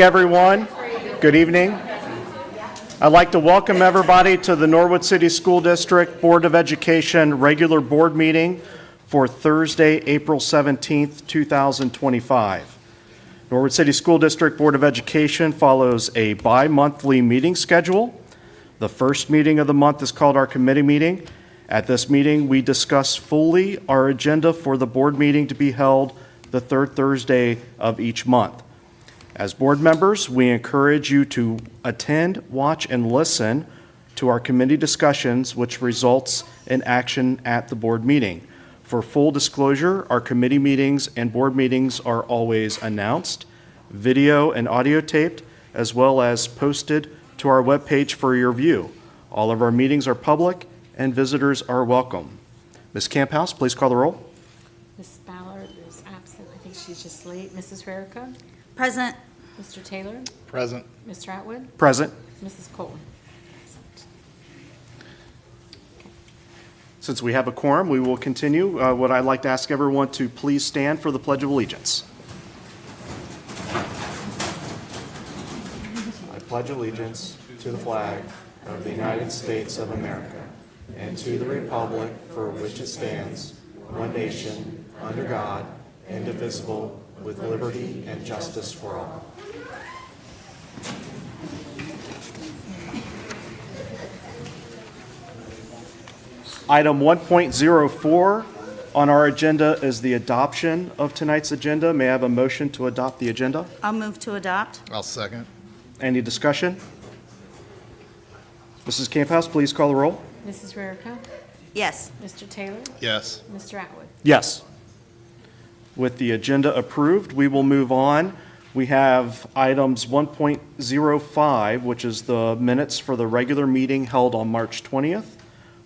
Everyone, good evening. I'd like to welcome everybody to the Norwood City School District Board of Education regular board meeting for Thursday, April 17th, 2025. Norwood City School District Board of Education follows a bi-monthly meeting schedule. The first meeting of the month is called our committee meeting. At this meeting, we discuss fully our agenda for the board meeting to be held the third Thursday of each month. As board members, we encourage you to attend, watch, and listen to our committee discussions, which results in action at the board meeting. For full disclosure, our committee meetings and board meetings are always announced, video and audio taped, as well as posted to our webpage for your view. All of our meetings are public and visitors are welcome. Ms. Camphouse, please call the roll. Ms. Ballard is absent. I think she's just late. Mrs. Rarica? Present. Mr. Taylor? Present. Mr. Atwood? Present. Mrs. Colton? Since we have a quorum, we will continue. Would I like to ask everyone to please stand for the Pledge of Allegiance. I pledge allegiance to the flag of the United States of America and to the republic for which it stands, one nation, under God, indivisible, with liberty and justice for all. Item 1.04 on our agenda is the adoption of tonight's agenda. May I have a motion to adopt the agenda? I'll move to adopt. I'll second. Any discussion? Mrs. Camphouse, please call the roll. Mrs. Rarica? Yes. Mr. Taylor? Yes. Mr. Atwood? Yes. With the agenda approved, we will move on. We have items 1.05, which is the minutes for the regular meeting held on March 20th,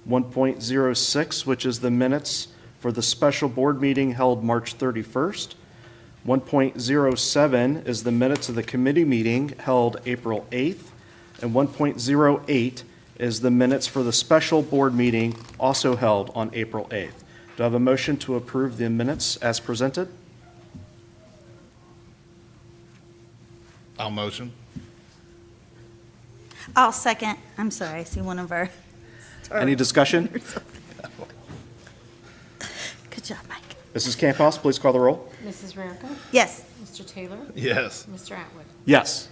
1.06, which is the minutes for the special board meeting held March 31st, 1.07 is the minutes of the committee meeting held April 8th, and 1.08 is the minutes for the special board meeting also held on April 8th. Do I have a motion to approve the minutes as presented? I'll motion. I'll second. I'm sorry, I see one of our. Any discussion? Good job, Mike. Mrs. Camphouse, please call the roll. Mrs. Rarica? Yes. Mr. Taylor? Yes. Mr. Atwood? Yes.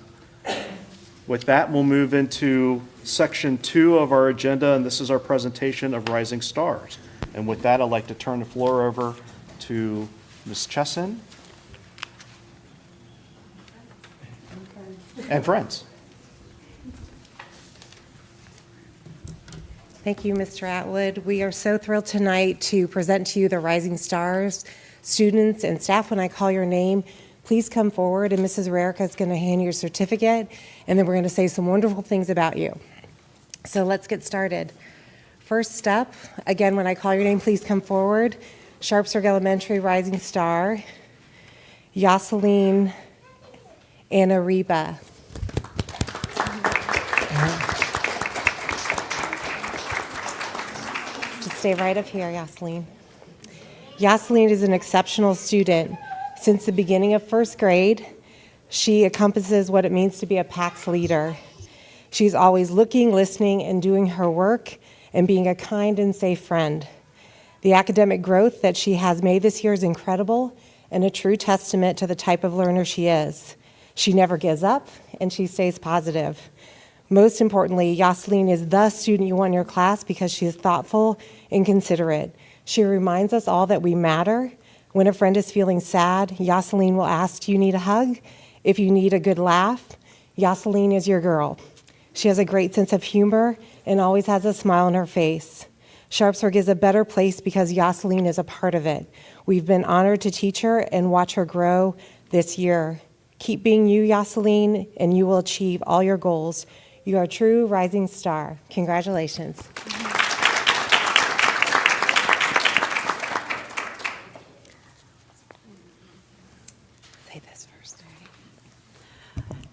With that, we'll move into section 2 of our agenda, and this is our presentation of Rising Stars. And with that, I'd like to turn the floor over to Ms. Chesson and friends. Thank you, Mr. Atwood. We are so thrilled tonight to present to you the Rising Stars. Students and staff, when I call your name, please come forward, and Mrs. Rarica is going to hand you your certificate, and then we're going to say some wonderful things about you. So let's get started. First step, again, when I call your name, please come forward. Sharpsburg Elementary Rising Star, Yoseline Anariba. Just stay right up here, Yoseline. Yoseline is an exceptional student. Since the beginning of first grade, she encompasses what it means to be a PACS leader. She's always looking, listening, and doing her work, and being a kind and safe friend. The academic growth that she has made this year is incredible and a true testament to the type of learner she is. She never gives up, and she stays positive. Most importantly, Yoseline is the student you want in your class because she is thoughtful and considerate. She reminds us all that we matter. When a friend is feeling sad, Yoseline will ask, "Do you need a hug?" If you need a good laugh, Yoseline is your girl. She has a great sense of humor and always has a smile on her face. Sharpsburg is a better place because Yoseline is a part of it. We've been honored to teach her and watch her grow this year. Keep being you, Yoseline, and you will achieve all your goals. You are a true rising star. Congratulations. Say this first.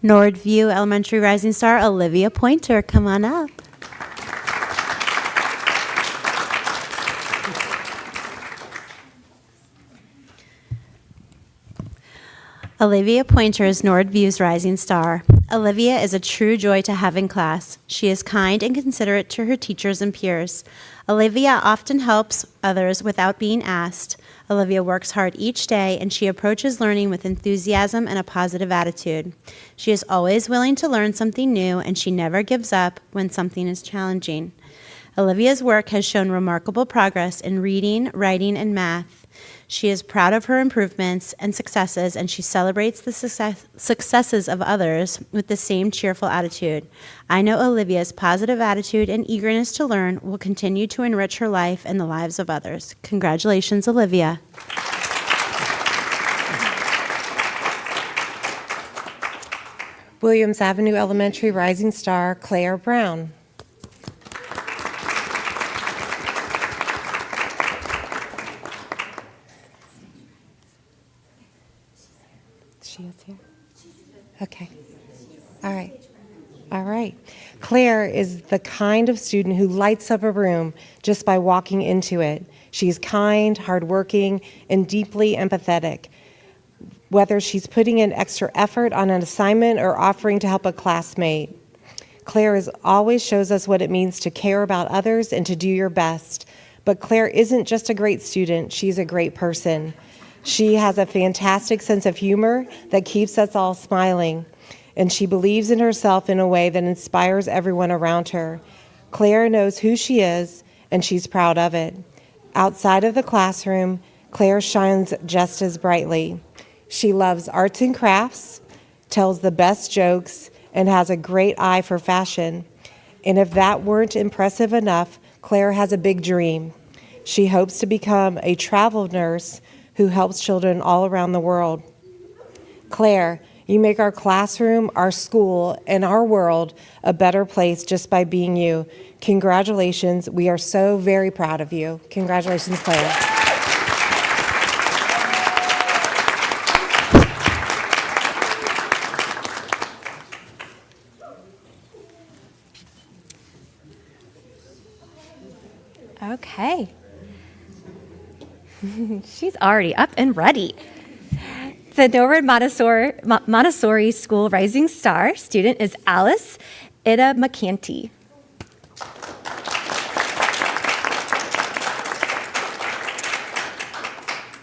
Norwood View Elementary Rising Star Olivia Pointer, come on up. Olivia Pointer is Norwood View's rising star. Olivia is a true joy to have in class. She is kind and considerate to her teachers and peers. Olivia often helps others without being asked. Olivia works hard each day, and she approaches learning with enthusiasm and a positive attitude. She is always willing to learn something new, and she never gives up when something is challenging. Olivia's work has shown remarkable progress in reading, writing, and math. She is proud of her improvements and successes, and she celebrates the successes of others with the same cheerful attitude. I know Olivia's positive attitude and eagerness to learn will continue to enrich her life and the lives of others. Congratulations, Olivia. Williams Avenue Elementary rising star Claire Brown. She is here? Okay. All right. All right. Claire is the kind of student who lights up a room just by walking into it. She's kind, hardworking, and deeply empathetic. Whether she's putting in extra effort on an assignment or offering to help a classmate, Claire always shows us what it means to care about others and to do your best. But Claire isn't just a great student, she's a great person. She has a fantastic sense of humor that keeps us all smiling, and she believes in herself in a way that inspires everyone around her. Claire knows who she is, and she's proud of it. Outside of the classroom, Claire shines just as brightly. She loves arts and crafts, tells the best jokes, and has a great eye for fashion. And if that weren't impressive enough, Claire has a big dream. She hopes to become a travel nurse who helps children all around the world. Claire, you make our classroom, our school, and our world a better place just by being you. Congratulations. We are so very proud of you. Congratulations, Claire. Okay. She's already up and ready. The Norwood Montessori School Rising Star student is Alice Ida McCanty.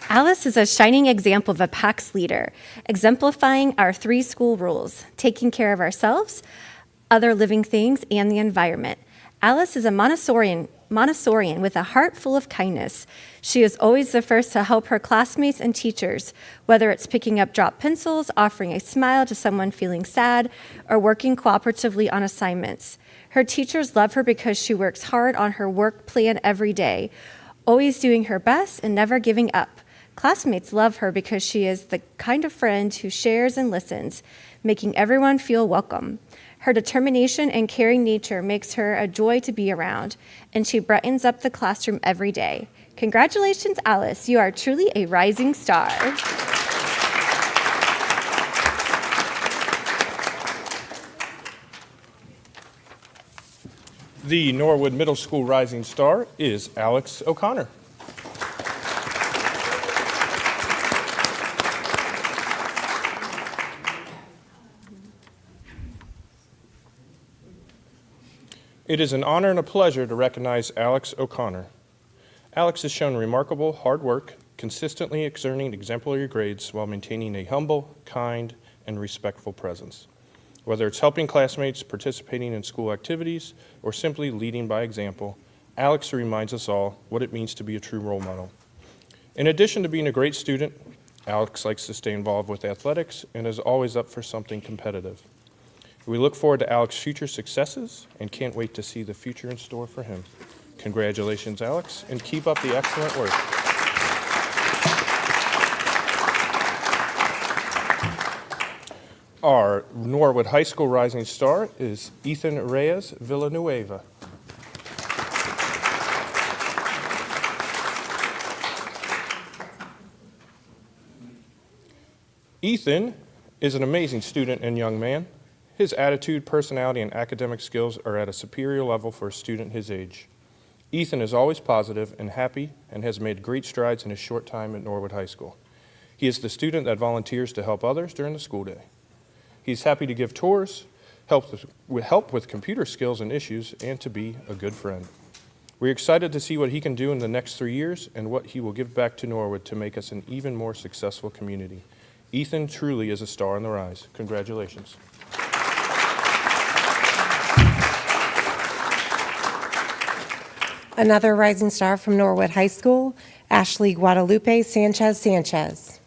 Alice is a shining example of a PAX leader, exemplifying our 3 school rules: taking care of ourselves, other living things, and the environment. Alice is a Montessorian with a heart full of kindness. She is always the first to help her classmates and teachers, whether it's picking up dropped pencils, offering a smile to someone feeling sad, or working cooperatively on assignments. Her teachers love her because she works hard on her work plan every day, always doing her best and never giving up. Classmates love her because she is the kind of friend who shares and listens, making everyone feel welcome. Her determination and caring nature makes her a joy to be around, and she brightens up the classroom every day. Congratulations, Alice. You are truly a rising star. The Norwood Middle School Rising Star is Alex O'Connor. It is an honor and a pleasure to recognize Alex O'Connor. Alex has shown remarkable hard work, consistently exerting exemplary grades while maintaining a humble, kind, and respectful presence. Whether it's helping classmates, participating in school activities, or simply leading by example, Alex reminds us all what it means to be a true role model. In addition to being a great student, Alex likes to stay involved with athletics and is always up for something competitive. We look forward to Alex's future successes and can't wait to see the future in store for him. Congratulations, Alex, and keep up the excellent work. Our Norwood High School Rising Star is Ethan Reyes Villanueva. Ethan is an amazing student and young man. His attitude, personality, and academic skills are at a superior level for a student his age. Ethan is always positive and happy and has made great strides in his short time at Norwood High School. He is the student that volunteers to help others during the school day. He's happy to give tours, help with computer skills and issues, and to be a good friend. We're excited to see what he can do in the next 3 years and what he will give back to Norwood to make us an even more successful community. Ethan truly is a star on the rise. Congratulations. Another rising star from Norwood High School, Ashley Guadalupe Sanchez.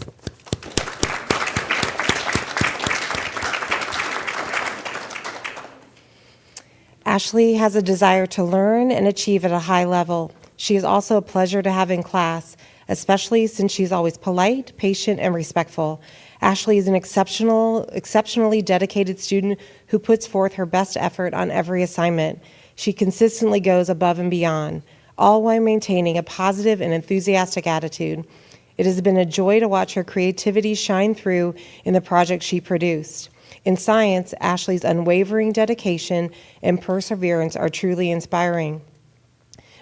Ashley has a desire to learn and achieve at a high level. She is also a pleasure to have in class, especially since she's always polite, patient, and respectful. Ashley is an exceptionally dedicated student who puts forth her best effort on every assignment. She consistently goes above and beyond, all while maintaining a positive and enthusiastic attitude. It has been a joy to watch her creativity shine through in the projects she produced. In science, Ashley's unwavering dedication and perseverance are truly inspiring.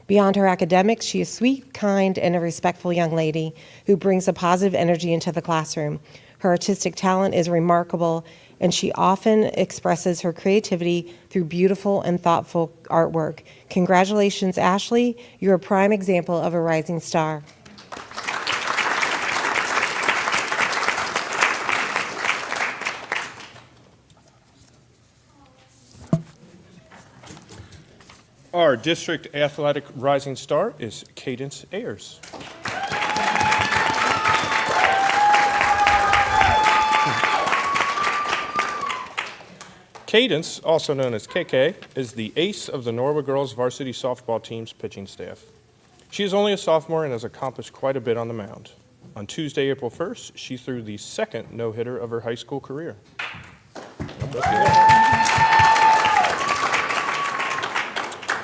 Beyond her academics, she is sweet, kind, and a respectful young lady who brings a positive energy into the classroom. Her artistic talent is remarkable, and she often expresses her creativity through beautiful and thoughtful artwork. Congratulations, Ashley. You're a prime example of a rising star. Our district athletic rising star is Cadence Ayers. Cadence, also known as KK, is the ace of the Norwood girls varsity softball team's pitching staff. She is only a sophomore and has accomplished quite a bit on the mound. On Tuesday, April 1st, she threw the second no-hitter of her high school career.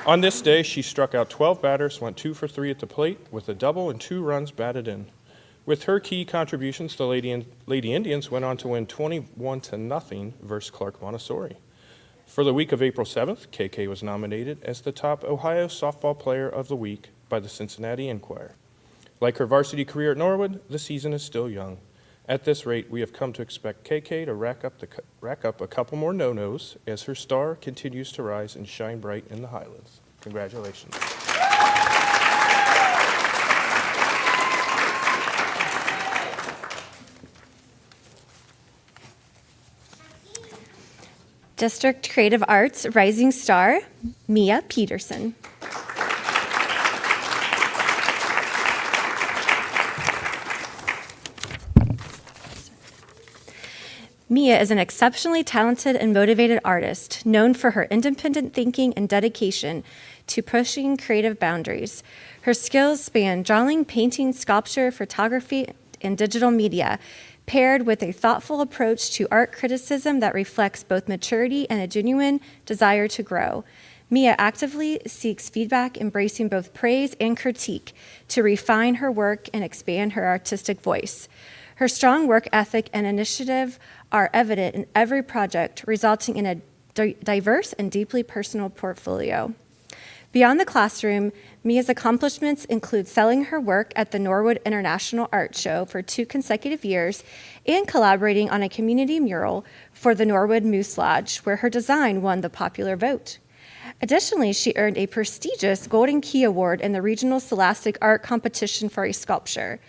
On this day, she struck out 12 batters, went 2 for 3 at the plate with a double and 2 runs batted in. With her key contributions, the Lady Indians went on to win 21-0 versus Clark Montessori. For the week of April 7th, KK was nominated as the top Ohio softball player of the week by the Cincinnati Enquirer. Like her varsity career at Norwood, the season is still young. At this rate, we have come to expect KK to rack up a couple more no-nos as her star continues to rise and shine bright in the Highlands. Congratulations. District Creative Arts Rising Star, Mia Peterson. Mia is an exceptionally talented and motivated artist, known for her independent thinking and dedication to pushing creative boundaries. Her skills span drawing, painting, sculpture, photography, and digital media, paired with a thoughtful approach to art criticism that reflects both maturity and a genuine desire to grow. Mia actively seeks feedback, embracing both praise and critique to refine her work and expand her artistic voice. Her strong work ethic and initiative are evident in every project, resulting in a diverse and deeply personal portfolio. Beyond the classroom, Mia's accomplishments include selling her work at the Norwood International Art Show for 2 consecutive years and collaborating on a community mural for the Norwood Moose Lodge, where her design won the popular vote. Additionally, she earned a prestigious Golden Key Award in the Regional Scholastic Art Competition for a sculpture.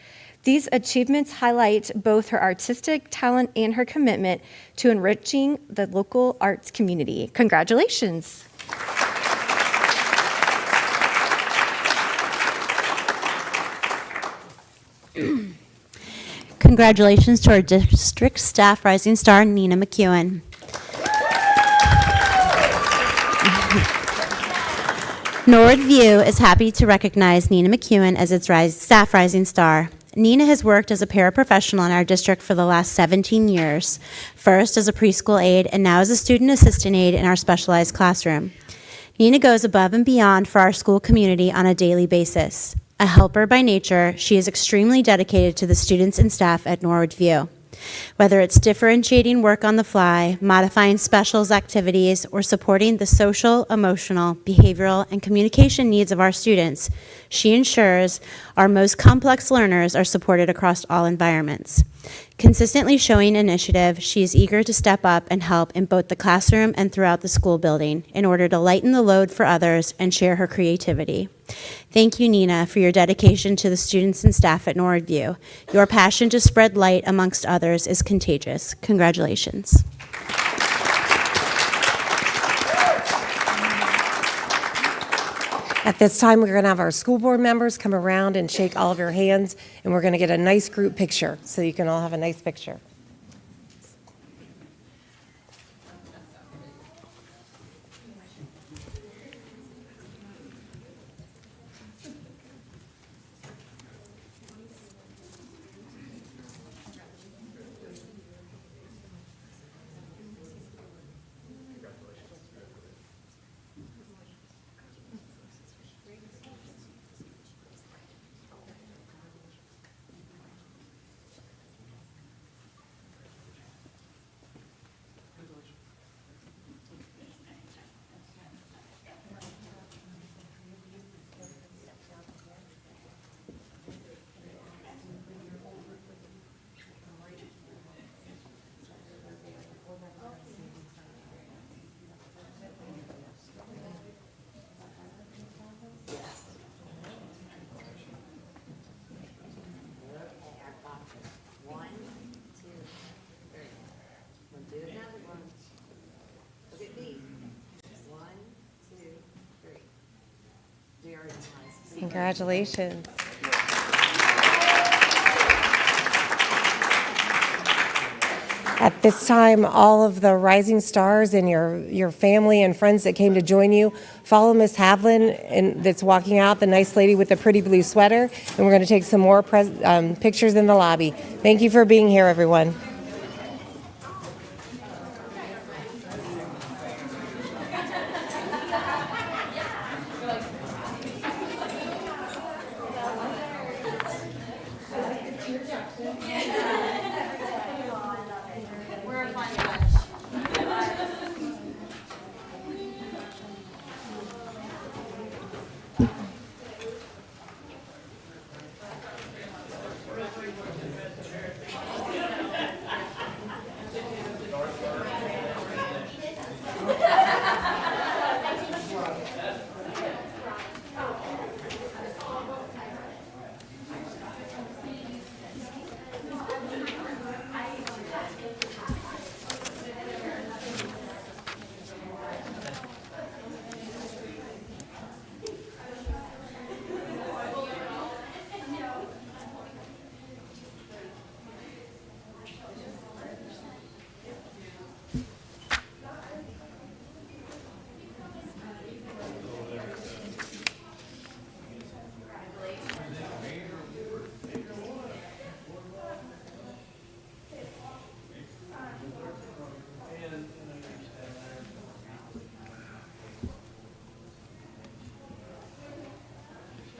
These achievements highlight both her artistic talent and her commitment to enriching the local arts community. Congratulations. Congratulations to our district staff rising star, Nina McEwen. Norwood View is happy to recognize Nina McEwen as its staff rising star. Nina has worked as a paraprofessional in our district for the last 17 years, first as a preschool aide and now as a student assistant aide in our specialized classroom. Nina goes above and beyond for our school community on a daily basis. A helper by nature, she is extremely dedicated to the students and staff at Norwood View. Whether it's differentiating work on the fly, modifying specials activities, or supporting the social, emotional, behavioral, and communication needs of our students, she ensures Our most complex learners are supported across all environments. Consistently showing initiative, she is eager to step up and help in both the classroom and throughout the school building in order to lighten the load for others and share her creativity. Thank you, Nina, for your dedication to the students and staff at Norwood View. Your passion to spread light amongst others is contagious. Congratulations. At this time, we're going to have our school board members come around and shake all of your hands, and we're going to get a nice group picture so you can all have a nice picture. Congratulations. At this time, all of the rising stars and your family and friends that came to join you, follow Miss Havlin and that's walking out, the nice lady with the pretty blue sweater, and we're going to take some more pictures in the lobby. Thank you for being here, everyone.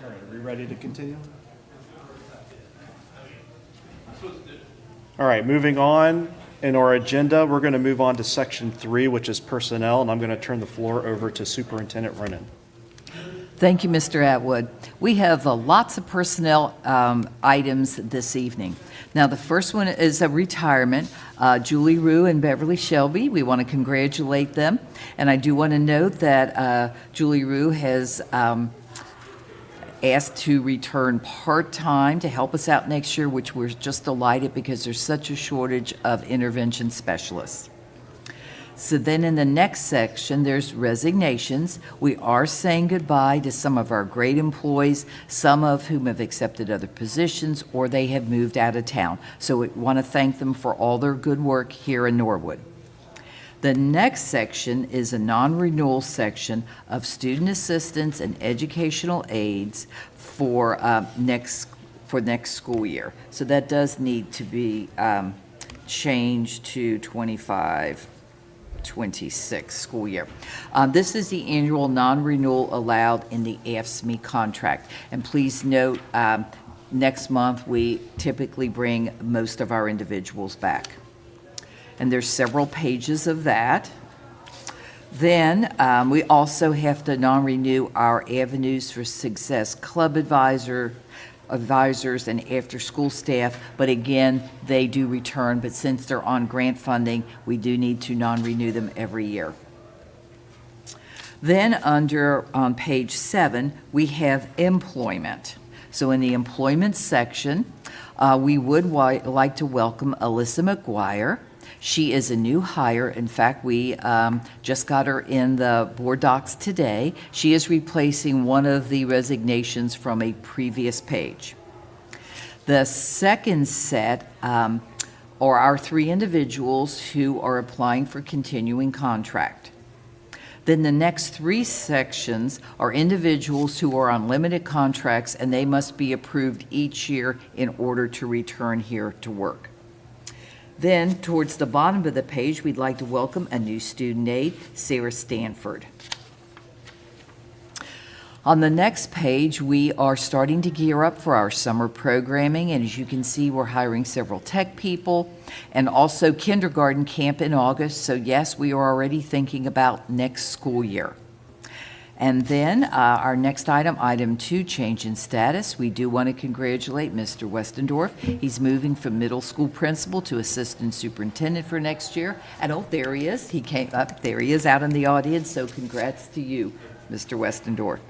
All right, are we ready to continue? All right, moving on in our agenda, we're going to move on to section 3, which is personnel, and I'm going to turn the floor over to Superintendent Rennan. Thank you, Mr. Atwood. We have lots of personnel items this evening. Now, the first one is a retirement. Julie Rue and Beverly Shelby, we want to congratulate them. And I do want to note that Julie Rue has asked to return part-time to help us out next year, which we're just delighted because there's such a shortage of intervention specialists. So then in the next section, there's resignations. We are saying goodbye to some of our great employees, some of whom have accepted other positions or they have moved out of town. So we want to thank them for all their good work here in Norwood. The next section is a non-renewal section of student assistants and educational aides for next school year. So that does need to be changed to 25-26 school year. This is the annual non-renewal allowed in the AFSCME contract. And please note, next month we typically bring most of our individuals back. And there's several pages of that. Then we also have to non-renew our Avenues for Success Club Advisor, advisors and after-school staff, but again, they do return, but since they're on grant funding, we do need to non-renew them every year. Then on page 7, we have employment. So in the employment section, we would like to welcome Alyssa McGuire. She is a new hire. In fact, we just got her in the board docs today. She is replacing one of the resignations from a previous page. The second set are our 3 individuals who are applying for continuing contract. Then the next 3 sections are individuals who are on limited contracts, and they must be approved each year in order to return here to work. Then, towards the bottom of the page, we'd like to welcome a new student aide, Sarah Stanford. On the next page, we are starting to gear up for our summer programming, and as you can see, we're hiring several tech people and also kindergarten camp in August. So yes, we are already thinking about next school year. And then our next item, item 2, change in status. We do want to congratulate Mr. Westendorf. He's moving from middle school principal to assistant superintendent for next year. And oh, there he is. He came up. There he is out in the audience. So congrats to you, Mr. Westendorf.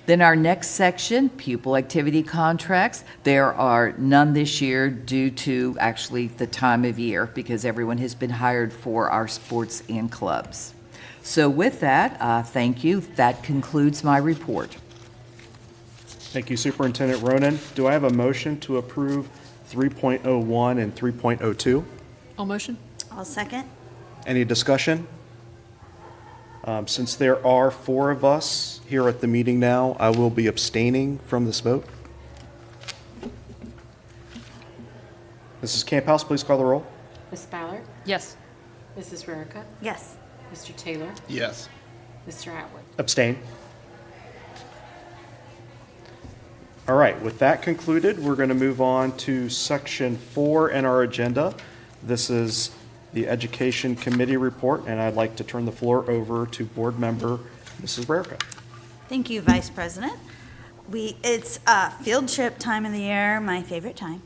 Then our next section, pupil activity contracts. There are none this year due to actually the time of year because everyone has been hired for our sports and clubs. So with that, thank you. That concludes my report. Thank you, Superintendent Ronan. Do I have a motion to approve 3.01 and 3.02? All motion? I'll second. Any discussion? Since there are 4 of us here at the meeting now, I will be abstaining from this vote. Mrs. Camphouse, please call the roll. Ms. Ballard? Yes. Mrs. Rarica? Yes. Mr. Taylor? Yes. Mr. Atwood? Abstain. All right, with that concluded, we're going to move on to section 4 in our agenda. This is the Education Committee report, and I'd like to turn the floor over to Board Member Mrs. Rarica. Thank you, Vice President. It's field trip time of the year, my favorite time.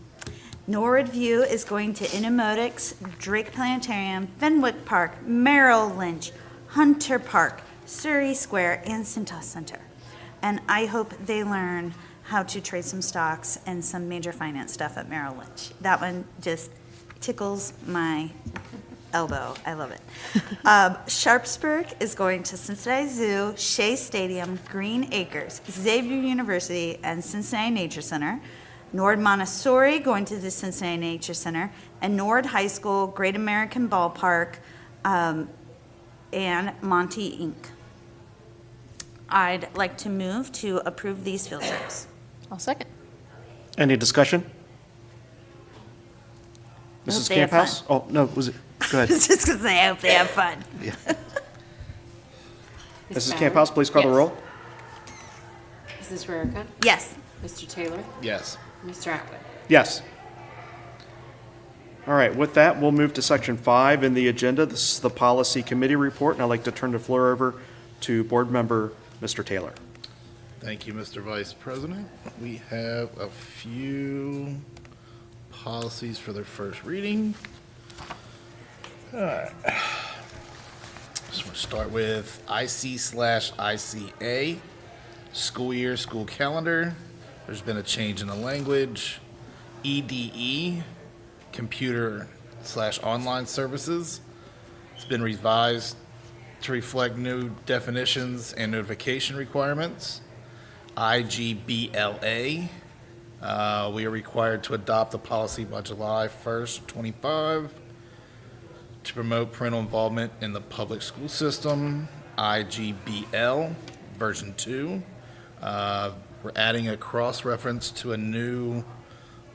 Norwood View is going to Inamotics, Drake Planetarium, Fenwick Park, Merrill Lynch, Hunter Park, Surrey Square, and Cintas Center. And I hope they learn how to trade some stocks and some major finance stuff at Merrill Lynch. That one just tickles my elbow. I love it. Sharpsburg is going to Cincinnati Zoo, Shea Stadium, Green Acres, Xavier University, and Cincinnati Nature Center. Norwood Montessori going to the Cincinnati Nature Center, and Norwood High School, Great American Ballpark, and Monty Inc. I'd like to move to approve these field trips. I'll second. Any discussion? I hope Mrs. they have Camphouse? Oh, no, was it? Go ahead. Just because I hope they have fun. Mrs. Ballard? Camphouse, please call the Yes. roll. Mrs. Rarica? Yes. Mr. Taylor? Yes. Mr. Atwood? Yes. All right, with that, we'll move to section 5 in the agenda. This is the Policy Committee report, and I'd like to turn the floor over to Board Member Mr. Taylor. Thank you, Mr. Vice President. We have a few policies for their first reading. All right. Just want to start with IC/ICA, school year, school calendar. There's been a change in the language. EDE, computer/online services. It's been revised to reflect new definitions and notification requirements. IGBLA, we are required to adopt the policy by July 1st, 25 to promote parental involvement in the public school system. IGBL, version 2. We're adding a cross-reference to a new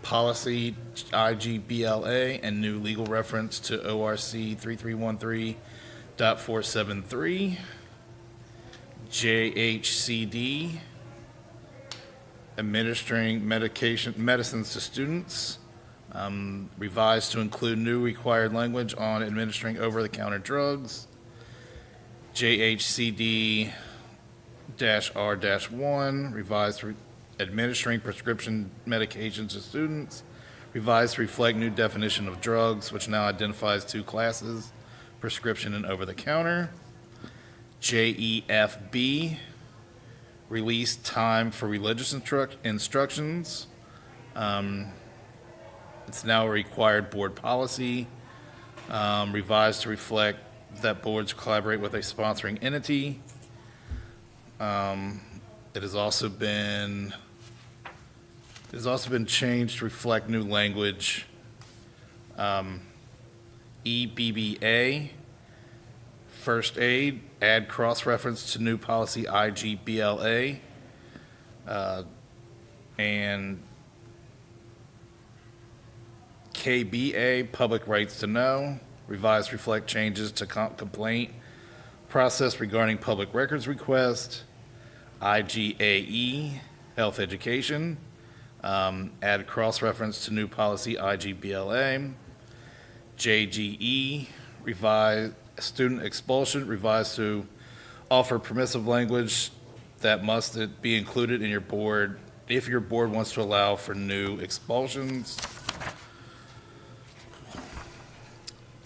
policy, IGBLA, and new legal reference to ORC 3313.473. JHCD, administering medicines to students, revised to include new required language on administering over-the-counter drugs. JHCD-R-1, revised administering prescription medications to students, revised to reflect new definition of drugs, which now identifies two classes, prescription and over-the-counter. JEFB, release time for religious instructions. It's now a required board policy, revised to reflect that boards collaborate with a sponsoring entity. It has also been changed to reflect new language. EBBA, first aid, add cross-reference to new policy IGBLA. And KBA, public rights to know, revised to reflect changes to complaint process regarding public records request. IGAE, health education, add cross-reference to new policy IGBLA. JGE, revised student expulsion, revised to offer permissive language that must be included in your board if your board wants to allow for new expulsions.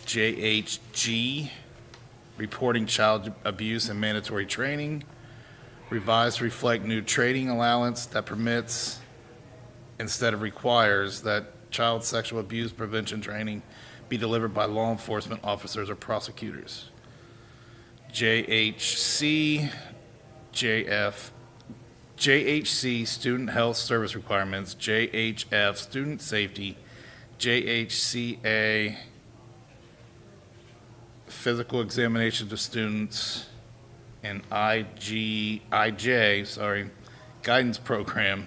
JHG, reporting child abuse and mandatory training, revised to reflect new training allowance that permits instead of requires that child sexual abuse prevention training be delivered by law enforcement officers or prosecutors. JHC, JHC, student health service requirements, JHF, student safety, JHCA, physical examinations of students, and IJ, guidance program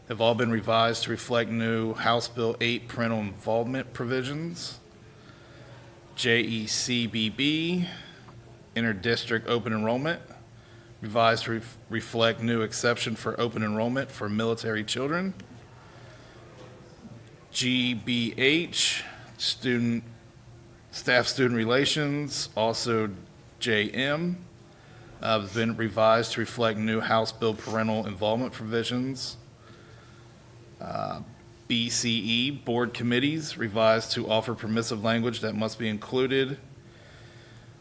have all been revised to reflect new House Bill 8 parental involvement provisions. JECBB, interdistrict open enrollment, revised to reflect new exception for open enrollment for military children. GBH, staff-student relations, also JM, has been revised to reflect new House Bill parental involvement provisions. BCE, board committees, revised to offer permissive language that must be included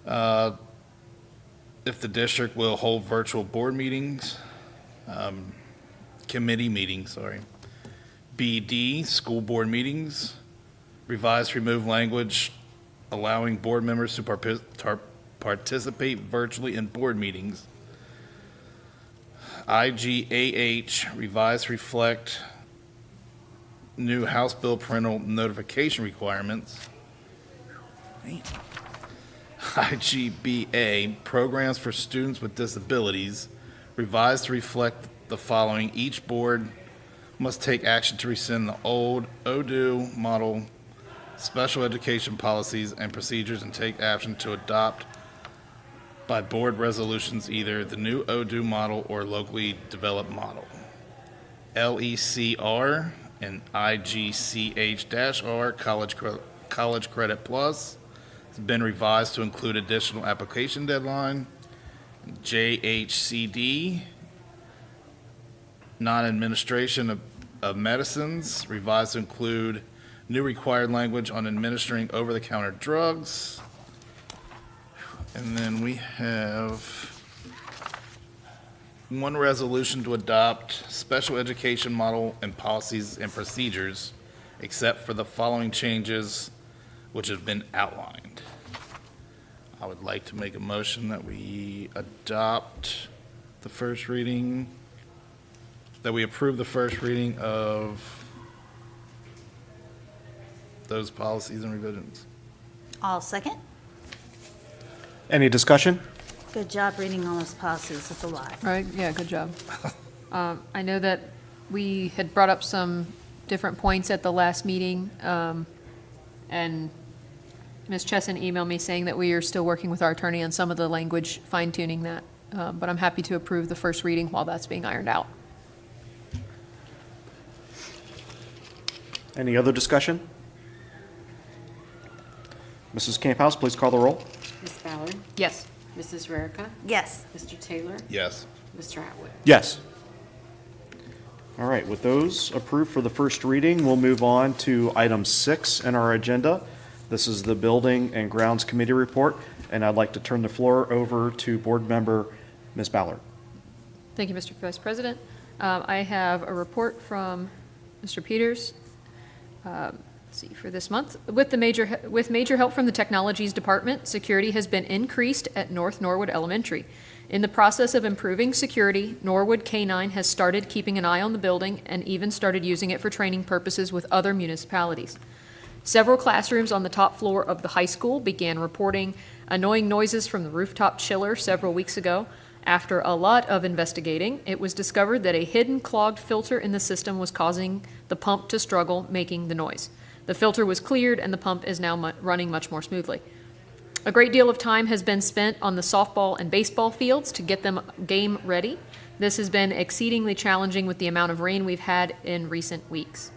if the district will hold virtual board meetings, committee meetings, sorry. BD, school board meetings, revised to remove language allowing board members to participate virtually in board meetings. IGAH, revised to reflect new House Bill parental notification requirements. IGBA, programs for students with disabilities, revised to reflect the following. Each board must take action to rescind the old ODU model special education policies and procedures and take action to adopt by board resolutions either the new ODU model or locally developed model. LECR and IGCH-R, College Credit Plus, has been revised to include additional application deadline. JHCD, non-administration of medicines, revised to include new required language on administering over-the-counter drugs. And then we have one resolution to adopt special education model and policies and procedures, except for the following changes which have been outlined. I would like to make a motion that we adopt the first reading, that we approve the first reading of those policies and revisions. I'll second. Any discussion? Good job reading all those policies, it's a lot. Right, yeah, good job. I know that we had brought up some different points at the last meeting, and Ms. Chesson emailed me saying that we are still working with our attorney on some of the language, fine-tuning that, but I'm happy to approve the first reading while that's being ironed out. Any other discussion? Mrs. Camphouse, please call the roll. Ms. Ballard? Yes. Mrs. Rarica? Yes. Mr. Taylor? Yes. Mr. Atwood? Yes. All right, with those approved for the first reading, we'll move on to item 6 in our agenda. This is the Building and Grounds Committee report, and I'd like to turn the floor over to Board Member Ms. Ballard. Thank you, Mr. Vice President. I have a report from Mr. Peters. Let's see, for this month. With major help from the Technologies Department, security has been increased at North Norwood Elementary. In the process of improving security, Norwood K-9 has started keeping an eye on the building and even started using it for training purposes with other municipalities. Several classrooms on the top floor of the high school began reporting annoying noises from the rooftop chiller several weeks ago. After a lot of investigating, it was discovered that a hidden clogged filter in the system was causing the pump to struggle making the noise. The filter was cleared and the pump is now running much more smoothly. A great deal of time has been spent on the softball and baseball fields to get them game ready. This has been exceedingly challenging with the amount of rain we've had in recent weeks.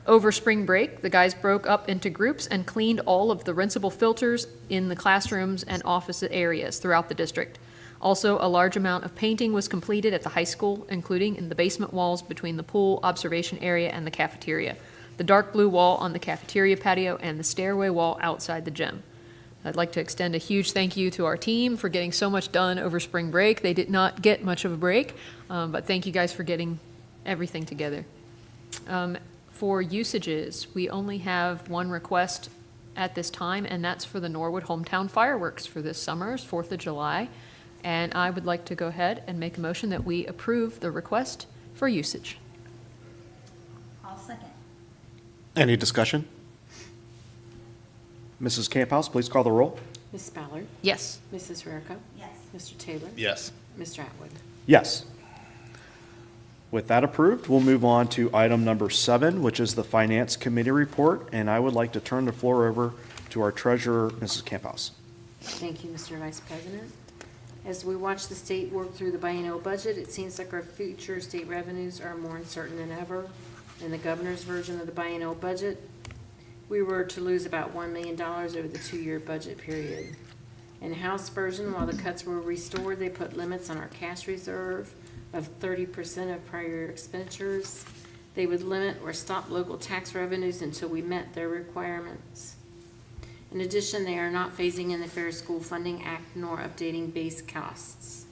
Over spring break, the guys broke up into groups and cleaned all of the rinsable filters in the classrooms and office areas throughout the district. Also, a large amount of painting was completed at the high school, including in the basement walls between the pool, observation area, and the cafeteria, the dark blue wall on the cafeteria patio, and the stairway wall outside the gym. I'd like to extend a huge thank you to our team for getting so much done over spring break. They did not get much of a break, but thank you guys for getting everything together. For usages, we only have one request at this time, and that's for the Norwood Hometown Fireworks for this summer's 4th of July. And I would like to go ahead and make a motion that we approve the request for usage. I'll second. Any discussion? Mrs. Camphouse, please call the roll. Ms. Ballard? Yes. Mrs. Rarica? Yes. Mr. Taylor? Yes. Mr. Atwood? Yes. With that approved, we'll move on to item number 7, which is the Finance Committee report, and I would like to turn the floor over to our treasurer, Mrs. Camphouse. Thank you, Mr. Vice President. As we watch the state work through the biennial budget, it seems like our future state revenues are more uncertain than ever. In the governor's version of the biennial budget, we were to lose about $1 million over the 2-year budget period. In the House version, while the cuts were restored, they put limits on our cash reserve of 30% of prior year expenditures. They would limit or stop local tax revenues until we met their requirements. In addition, they are not phasing in the Fair School Funding Act nor updating base costs.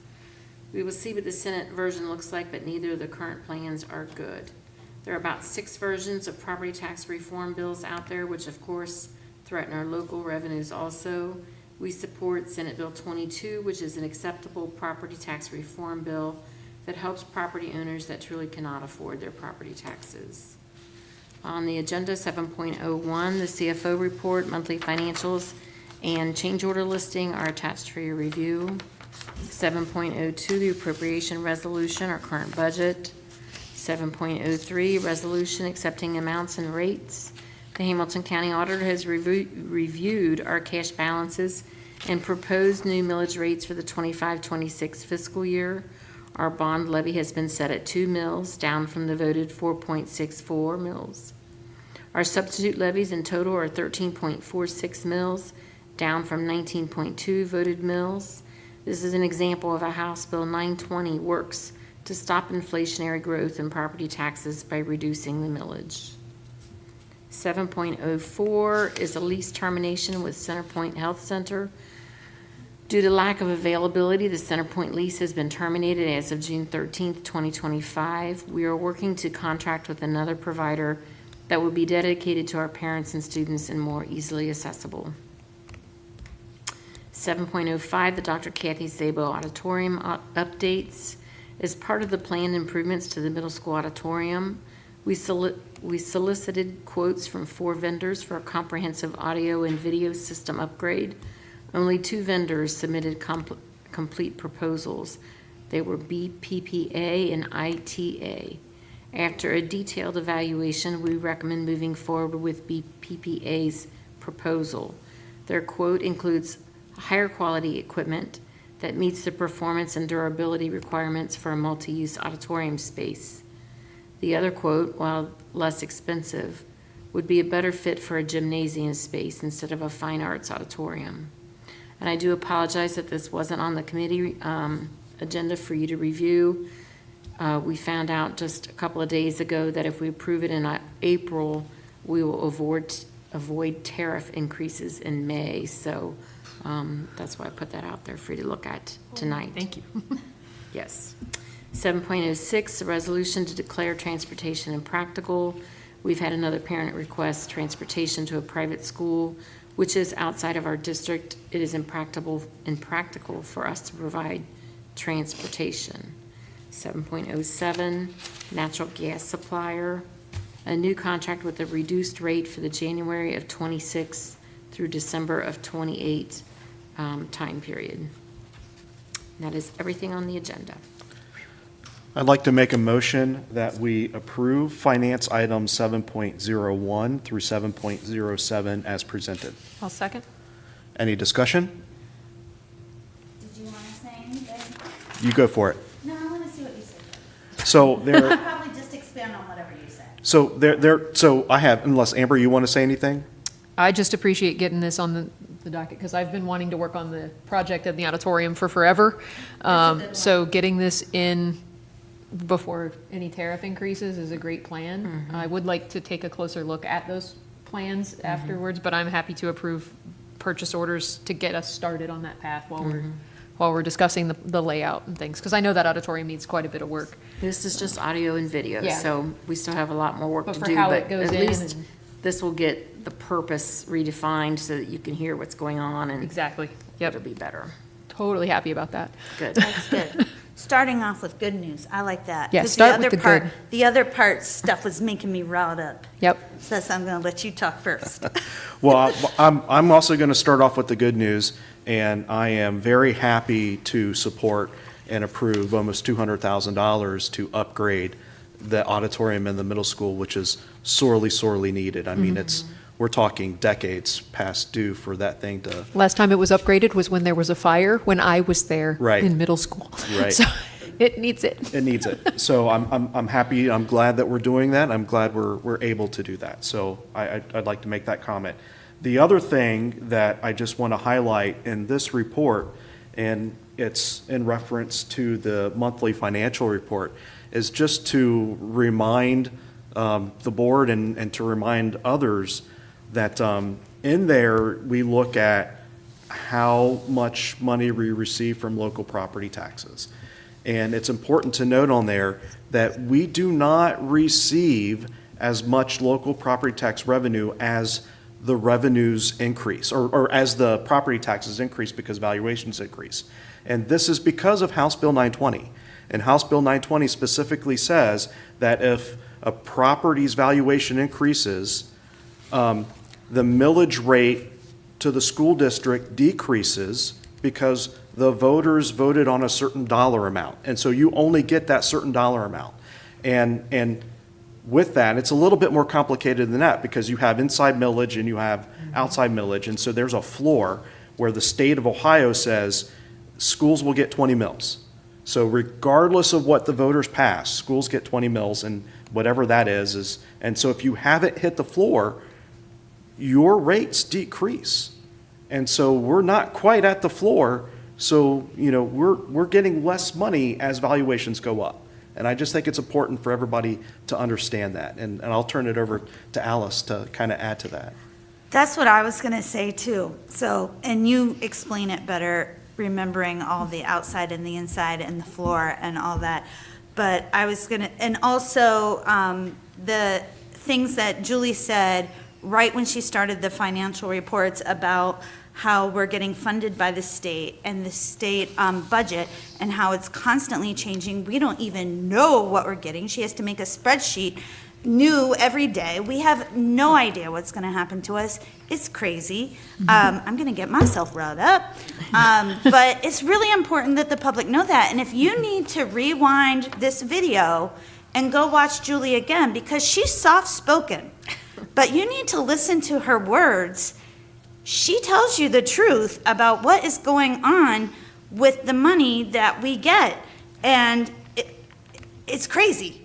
We will see what the Senate version looks like, but neither of the current plans are good. There are about 6 versions of property tax reform bills out there, which of course threaten our local revenues also. We support Senate Bill 22, which is an acceptable property tax reform bill that helps property owners that truly cannot afford their property taxes. On the agenda, 7.01, the CFO report, monthly financials, and change order listing are attached for your review. 7.02, the appropriation resolution, our current budget. 7.03, resolution accepting amounts and rates. The Hamilton County Auditor has reviewed our cash balances and proposed new millage rates for the 25-26 fiscal year. Our bond levy has been set at 2 mills, down from the voted 4.64 mills. Our substitute levies in total are 13.46 mills, down from 19.2 voted mills. This is an example of how House Bill 920 works to stop inflationary growth in property taxes by reducing the millage. 7.04 is a lease termination with Centerpoint Health Center. Due to lack of availability, the Centerpoint lease has been terminated as of June 13th, 2025. We are working to contract with another provider that will be dedicated to our parents and students and more easily accessible. 7.05, the Dr. Kathy Szabo Auditorium updates. As part of the planned improvements to the middle school auditorium, we solicited quotes from 4 vendors for a comprehensive audio and video system upgrade. Only 2 vendors submitted complete proposals. They were BPPA and ITA. After a detailed evaluation, we recommend moving forward with BPPA's proposal. Their quote includes higher quality equipment that meets the performance and durability requirements for a multi-use auditorium space. The other quote, while less expensive, would be a better fit for a gymnasium space instead of a fine arts auditorium. And I do apologize that this wasn't on the committee agenda for you to review. We found out just a couple of days ago that if we approve it in April, we will avoid tariff increases in May. So that's why I put that out there for you to look at tonight. Thank you. Yes. 7.06, a resolution to declare transportation impractical. We've had another parent request transportation to a private school, which is outside of our district. It is impractical for us to provide transportation. 7.07, natural gas supplier, a new contract with a reduced rate for the January of 26 through December of 28 time period. And that is everything on the agenda. I'd like to make a motion that we approve finance items 7.01 through 7.07 as presented. I'll second. Any discussion? Did you want to say anything? You go for it. No, I want to see what you said. So there, I'll probably just expand on whatever you said. so I have, unless Amber, you want to say anything? I just appreciate getting this on the docket because I've been wanting to work on the project of the auditorium for forever. So getting this in before any tariff increases is a great plan. I would like to take a closer look at those plans afterwards, but I'm happy to approve purchase orders to get us started on that path while we're discussing the layout and things, because I know that auditorium needs quite a bit of work. This is just audio and video, Yeah. so we still have a lot more work But to for do. how But it goes at in least and- this will get the purpose redefined so that you can hear what's going on, and Exactly. it'll Yep. be better. Totally happy about that. Good. That's good. Starting off with good news. I like that. Yeah, 'Cause start with the part, good. The other part stuff was making me riled up. Yep. So I'm going to let you talk first. Well, I'm also going to start off with the good news, and I am very happy to support and approve almost $200,000 to upgrade the auditorium in the middle school, which is sorely, sorely needed. I mean, we're talking decades past due for that thing to, Last time it was upgraded was when there was a fire, when I was there Right. in middle school. Right. So it needs it. it needs it. So I'm happy, I'm glad that we're doing that. I'm glad we're able to do that. So I'd like to make that comment. The other thing that I just want to highlight in this report, and it's in reference to the monthly financial report, is just to remind the board and to remind others that in there, we look at how much money we receive from local property taxes. And it's important to note on there that we do not receive as much local property tax revenue as the revenues increase, or as the property taxes increase because valuations increase. And this is because of House Bill 920. And House Bill 920 specifically says that if a property's valuation increases, the millage rate to the school district decreases because the voters voted on a certain dollar amount. And so you only get that certain dollar amount. And with that, it's a little bit more complicated than that because you have inside millage and you have outside millage. And so there's a floor where the state of Ohio says schools will get 20 mils. So regardless of what the voters pass, schools get 20 mils, and whatever that is, and so if you haven't hit the floor, your rates decrease. And so we're not quite at the floor, so, we're getting less money as valuations go up. And I just think it's important for everybody to understand that. And I'll turn it over to Alice to kind of add to that. That's what I was going to say too. So, and you explain it better, remembering all the outside and the inside and the floor and all that. But I was going to, and also the things that Julie said right when she started the financial reports about how we're getting funded by the state and the state budget and how it's constantly changing. We don't even know what we're getting. She has to make a spreadsheet new every day. We have no idea what's going to happen to us. It's crazy. I'm going to get myself riled up. But it's really important that the public know that. And if you need to rewind this video and go watch Julie again, because she's soft-spoken, but you need to listen to her words. She tells you the truth about what is going on with the money that we get. And it's crazy.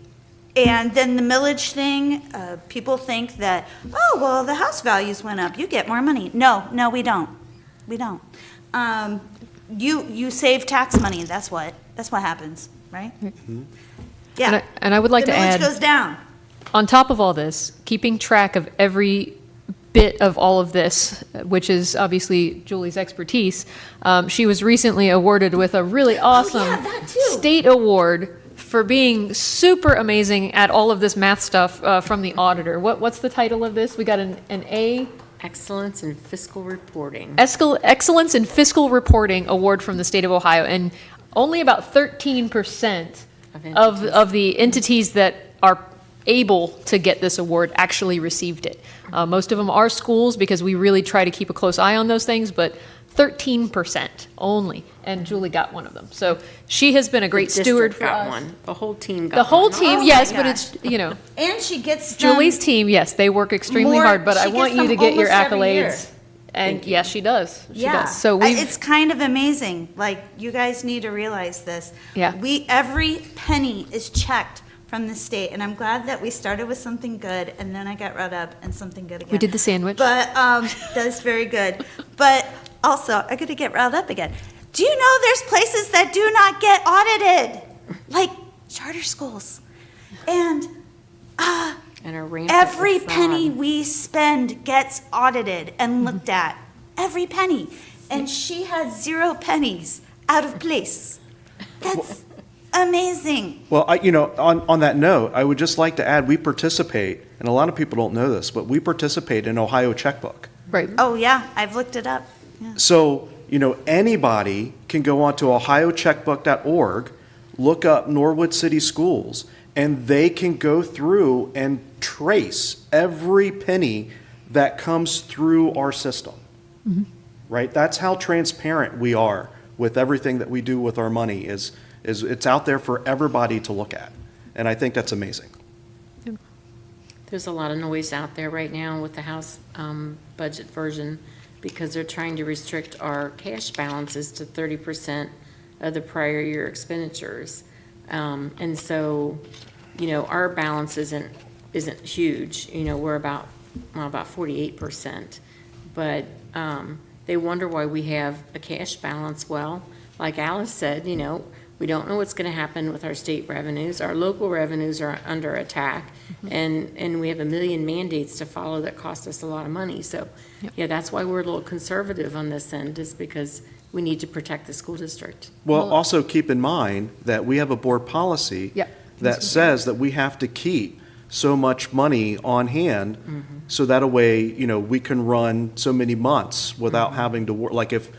And then the millage thing, people think that, oh, well, the house values went up. You get more money. No, we don't. We don't. You save tax money. That's what happens, right? Yeah. And I would like The to millage add, goes down. on top of all this, keeping track of every bit of all of this, which is obviously Julie's expertise, she was recently awarded with a really awesome that too. state award for being super amazing at all of this math stuff from the auditor. What's the title of this? We got an A, Excellence in fiscal reporting. Excellence in Fiscal Reporting Award from the state of Ohio, and only about 13% of the entities that are able to get this award actually received it. Most of them are schools because we really try to keep a close eye on those things, but 13% only, and Julie got one of them. So she has been a great The steward district for got us. one. The whole team got The whole one. team, Oh yes, my but gosh. it's, And she gets them. Julie's team, yes, they work extremely More- hard, but I she want gets you to them get your almost every year. accolades. And yes, she does. She Yeah. does. So we've, It's kind of amazing. Like, you guys need to realize this. Yeah. Every penny is checked from the state, and I'm glad that we started with something good, and then I got riled up and something good again. we did the sandwich. But, that's very good. But also, I gotta get riled up again. Do you know there's places that do not get audited? Like charter schools. And, And are rampant with every fraud. penny we spend gets audited and looked at. Every penny. And she has 0 pennies out of place. That's amazing. Well, on that note, I would just like to add, we participate, and a lot of people don't know this, but we participate in Ohio Checkbook. Right. Oh, yeah, I've looked it up. Yeah. So, anybody can go onto ohiocheckbook.org, look up Norwood City Schools, and they can go through and trace every penny that comes through our system. Right? That's how transparent we are with everything that we do with our money is it's out there for everybody to look at. And I think that's amazing. There's a lot of noise out there right now with the House budget version because they're trying to restrict our cash balances to 30% of the prior year expenditures. And so, our balance isn't huge. We're about 48%. But they wonder why we have a cash balance. Well, like Alice said, we don't know what's going to happen with our state revenues. Our local revenues are under attack, and we have a million mandates to follow that cost us a lot of money. So, yeah, that's why we're a little conservative on this end, is because we need to protect the school district. Well, also keep in mind that we have a board policy Yep. that says that we have to keep so much money on hand, so that a way, we can run so many months without having to work. Like if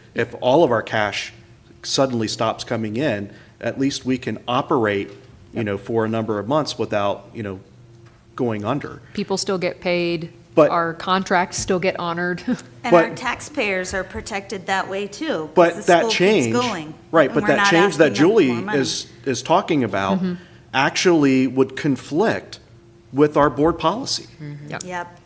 all of our cash suddenly stops coming in, at least we can operate, for a number of months without, going under. People still get paid. But- Our contracts still get honored. And But- our taxpayers are protected that way too. 'cause But the that school keeps change, going, right, and but we're that not change that asking them for Julie more money. is talking about actually would conflict with our board policy. Yep.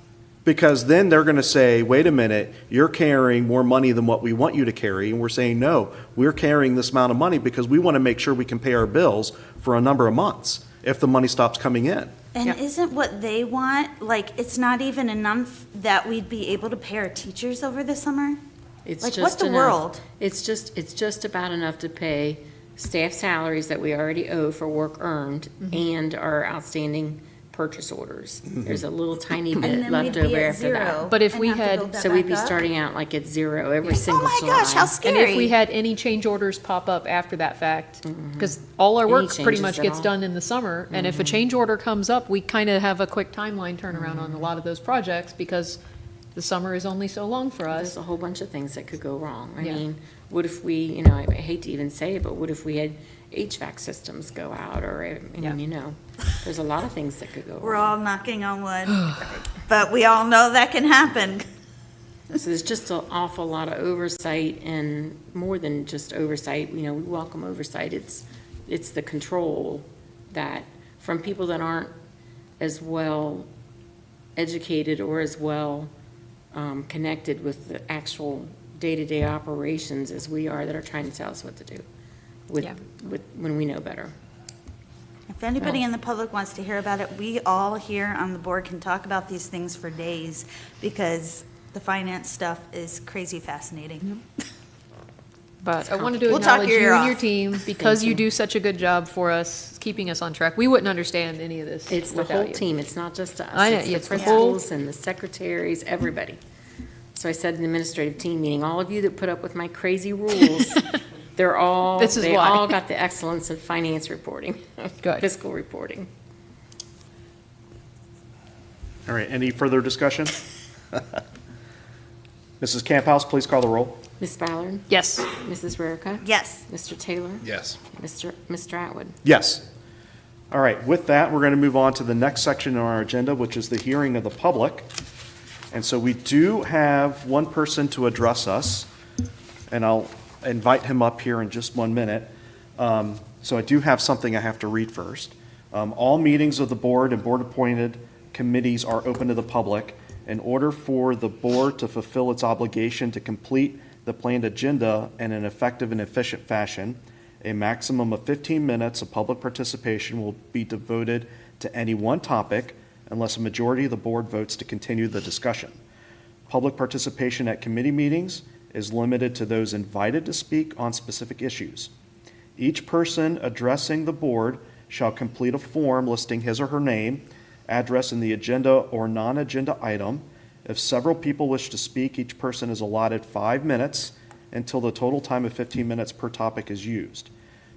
Because then they're going to say, wait a minute, you're carrying more money than what we want you to carry. And we're saying, no, we're carrying this amount of money because we want to make sure we can pay our bills for a number of months if the money stops coming in. And Yep. isn't what they want, like, it's not even enough that we'd be able to pay our teachers over the summer? It's Like, just what the enough. world? It's just about enough to pay staff salaries that we already owe for work earned and our outstanding purchase orders. There's a little tiny And bit then left we'd be over at after zero. that. But if and we have to had- build that So we'd back be up? starting out like at zero every Oh single my July. gosh, how And scary. if we had any change orders pop up after that fact, because all our work pretty changes much at gets all. done in the summer, and if a change order comes up, we kind of have a quick timeline turnaround on a lot of those projects, because the summer is only so long for There's us. a whole bunch of things that could go wrong. I Yeah. mean, what if we, I hate to even say it, but what if we had HVAC systems go out, or, there's a lot of things that could go We're wrong. all knocking on wood, but we all know that can happen. So there's just an awful lot of oversight, and more than just oversight, we welcome oversight. It's the control that, from people that aren't as well educated or as well connected with the actual day-to-day operations as we are, that are trying to tell us what to do Yeah. when we know better. If anybody in the public wants to hear about it, we all here on the board can talk about these things for days, because the finance stuff is crazy fascinating. But I wanted to We'll talk acknowledge your you ear and your off. team because you do such a good job for us, keeping us on track. We wouldn't understand any of this It's the without whole you. team, it's not just us. I know, It's the it's the whole- principals and the secretaries, everybody. So I said in the administrative team meeting, all of you that put up with my crazy rules, they're all, This is they why. all got the excellence in finance reporting, Good. fiscal reporting. All right, any further discussion? Mrs. Camp House, please call the roll. Ms. Ballard? Yes. Mrs. Rarica? Yes. Mr. Taylor? Yes. Mr. Atwood? Yes. All right, with that, we're going to move on to the next section on our agenda, which is the hearing of the public. And so we do have one person to address us, and I'll invite him up here in just 1 minute. So I do have something I have to read first. All meetings of the board and board-appointed committees are open to the public. In order for the board to fulfill its obligation to complete the planned agenda in an effective and efficient fashion, a maximum of 15 minutes of public participation will be devoted to any one topic unless a majority of the board votes to continue the discussion. Public participation at committee meetings is limited to those invited to speak on specific issues. Each person addressing the board shall complete a form listing his or her name, address in the agenda or non-agenda item. If several people wish to speak, each person is allotted 5 minutes until the total time of 15 minutes per topic is used.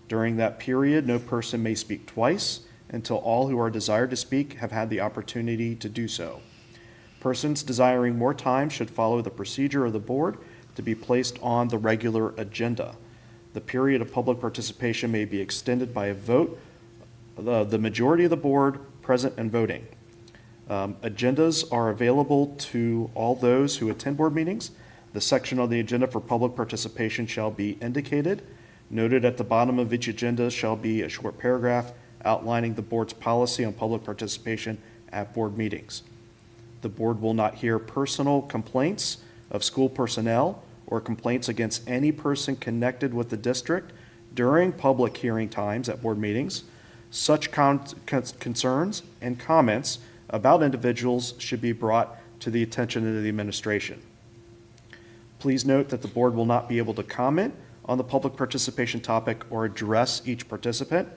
During that period, no person may speak twice until all who are desired to speak have had the opportunity to do so. Persons desiring more time should follow the procedure of the board to be placed on the regular agenda. The period of public participation may be extended by a vote of the majority of the board present and voting. Agendas are available to all those who attend board meetings. The section on the agenda for public participation shall be indicated. Noted at the bottom of each agenda shall be a short paragraph outlining the board's policy on public participation at board meetings. The board will not hear personal complaints of school personnel or complaints against any person connected with the district during public hearing times at board meetings. Such concerns and comments about individuals should be brought to the attention of the administration. Please note that the board will not be able to comment on the public participation topic or address each participant.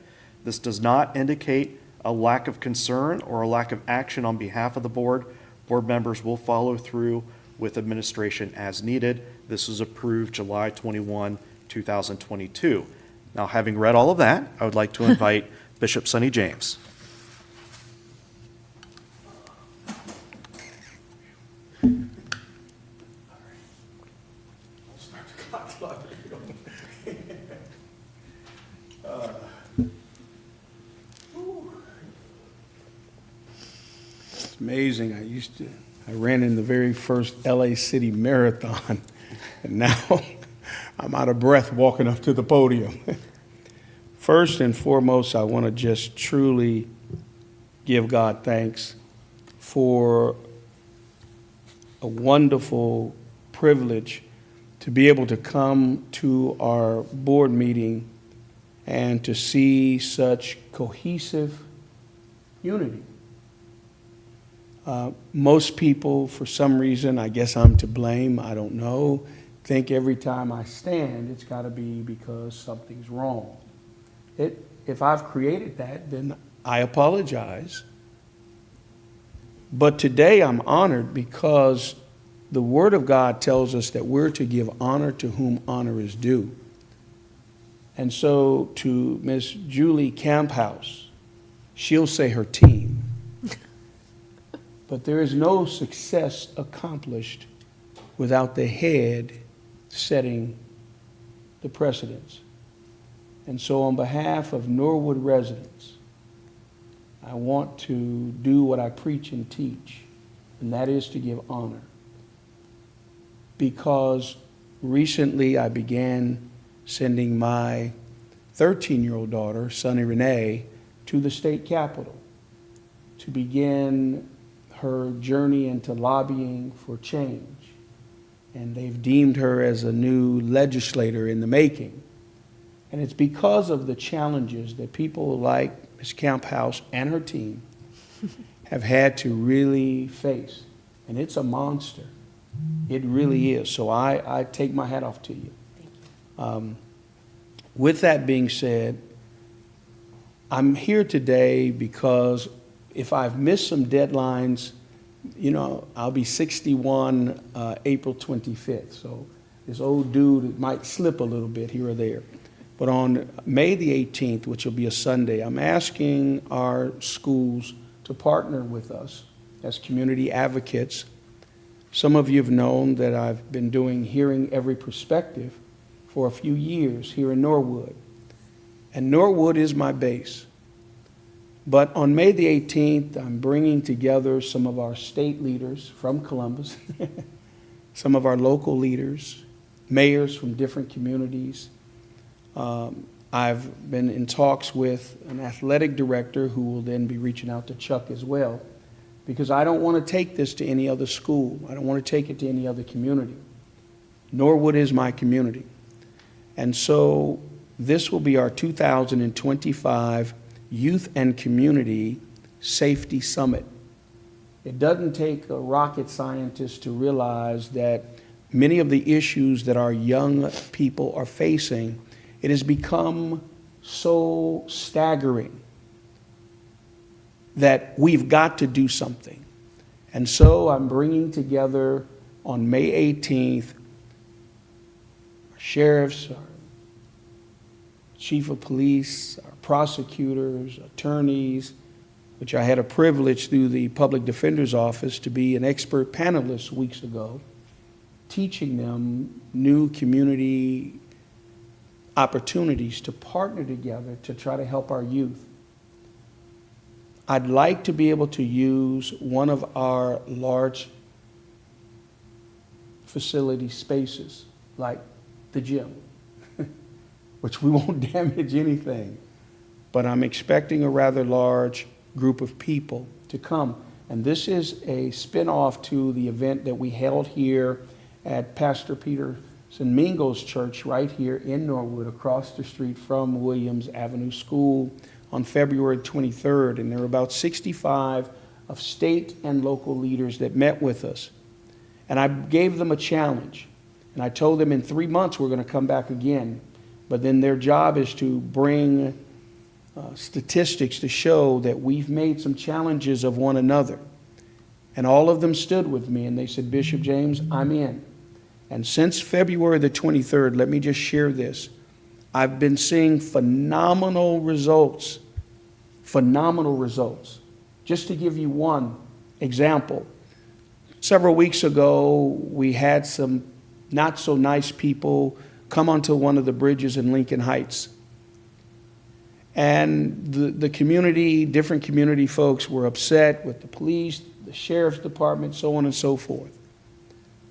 This does not indicate a lack of concern or a lack of action on behalf of the board. Board members will follow through with administration as needed. This was approved July 21, 2022. Now, having read all of that, I would like to invite Bishop Sonny James. It's amazing. I ran in the very first LA City Marathon, and now I'm out of breath walking up to the podium. First and foremost, I want to just truly give God thanks for a wonderful privilege to be able to come to our board meeting and to see such cohesive unity. Most people, for some reason, I guess I'm to blame, I don't know, think every time I stand, it's got to be because something's wrong. If I've created that, then I apologize. But today I'm honored because the Word of God tells us that we're to give honor to whom honor is due. And so to Miss Julie Camphouse, she'll say her team. But there is no success accomplished without the head setting the precedents. And so on behalf of Norwood residents, I want to do what I preach and teach, and that is to give honor. Because recently I began sending my 13-year-old daughter, Sunny Renee, to the state capitol to begin her journey into lobbying for change. And they've deemed her as a new legislator in the making. And it's because of the challenges that people like Ms. Camphouse and her team have had to really face. And it's a monster. It really is. So I take my hat off to you. With that being said, I'm here today because if I've missed some deadlines, you know, I'll be 61 April 25th. So this old dude might slip a little bit here or there. But on May the 18th, which will be a Sunday, I'm asking our schools to partner with us as community advocates. Some of you have known that I've been doing Hearing Every Perspective for a few years here in Norwood. And Norwood is my base. But on May the 18th, I'm bringing together some of our state leaders from Columbus, some of our local leaders, mayors from different communities. I've been in talks with an athletic director who will then be reaching out to Chuck as well, because I don't want to take this to any other school. I don't want to take it to any other community. Norwood is my community. And so this will be our 2025 Youth and Community Safety Summit. It doesn't take a rocket scientist to realize that many of the issues that our young people are facing, it has become so staggering that we've got to do something. And so I'm bringing together on May 18th our sheriffs, our chief of police, our prosecutors, attorneys, which I had a privilege through the public defender's office to be an expert panelist weeks ago, teaching them new community opportunities to partner together to try to help our youth. I'd like to be able to use one of our large facility spaces, like the gym, which we won't damage anything. But I'm expecting a rather large group of people to come. And this is a spin-off to the event that we held here at Pastor Peterson Mingo's church right here in Norwood, across the street from Williams Avenue School on February 23rd. And there were about 65 of state and local leaders that met with us. And I gave them a challenge. And I told them in 3 months we're going to come back again. But then their job is to bring statistics to show that we've made some challenges of one another. And all of them stood with me and they said, Bishop James, I'm in. And since February the 23rd, let me just share this. I've been seeing phenomenal results. Phenomenal results. Just to give you one example, several weeks ago, we had some not so nice people come onto one of the bridges in Lincoln Heights. And the community, different community folks were upset with the police, the sheriff's department, so on and so forth.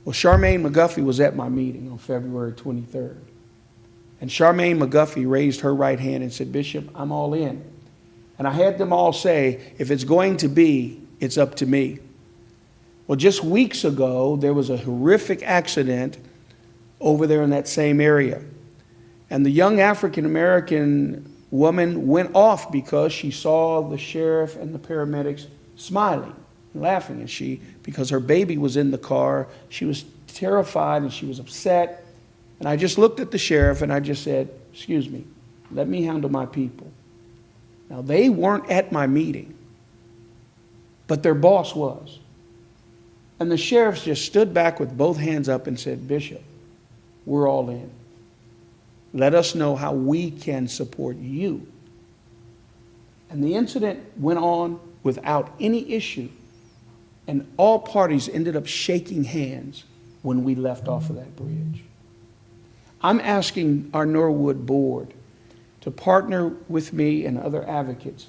Well, Charmaine McGuffey was at my meeting on February 23rd. And Charmaine McGuffey raised her right hand and said, Bishop, I'm all in. And I had them all say, if it's going to be, it's up to me. Well, just weeks ago, there was a horrific accident over there in that same area. And the young African-American woman went off because she saw the sheriff and the paramedics smiling and laughing. And because her baby was in the car, she was terrified and she was upset. And I just looked at the sheriff and I just said, excuse me, let me handle my people. Now, they weren't at my meeting, but their boss was. And the sheriff just stood back with both hands up and said, Bishop, we're all in. Let us know how we can support you. And the incident went on without any issue. And all parties ended up shaking hands when we left off of that bridge. I'm asking our Norwood board to partner with me and other advocates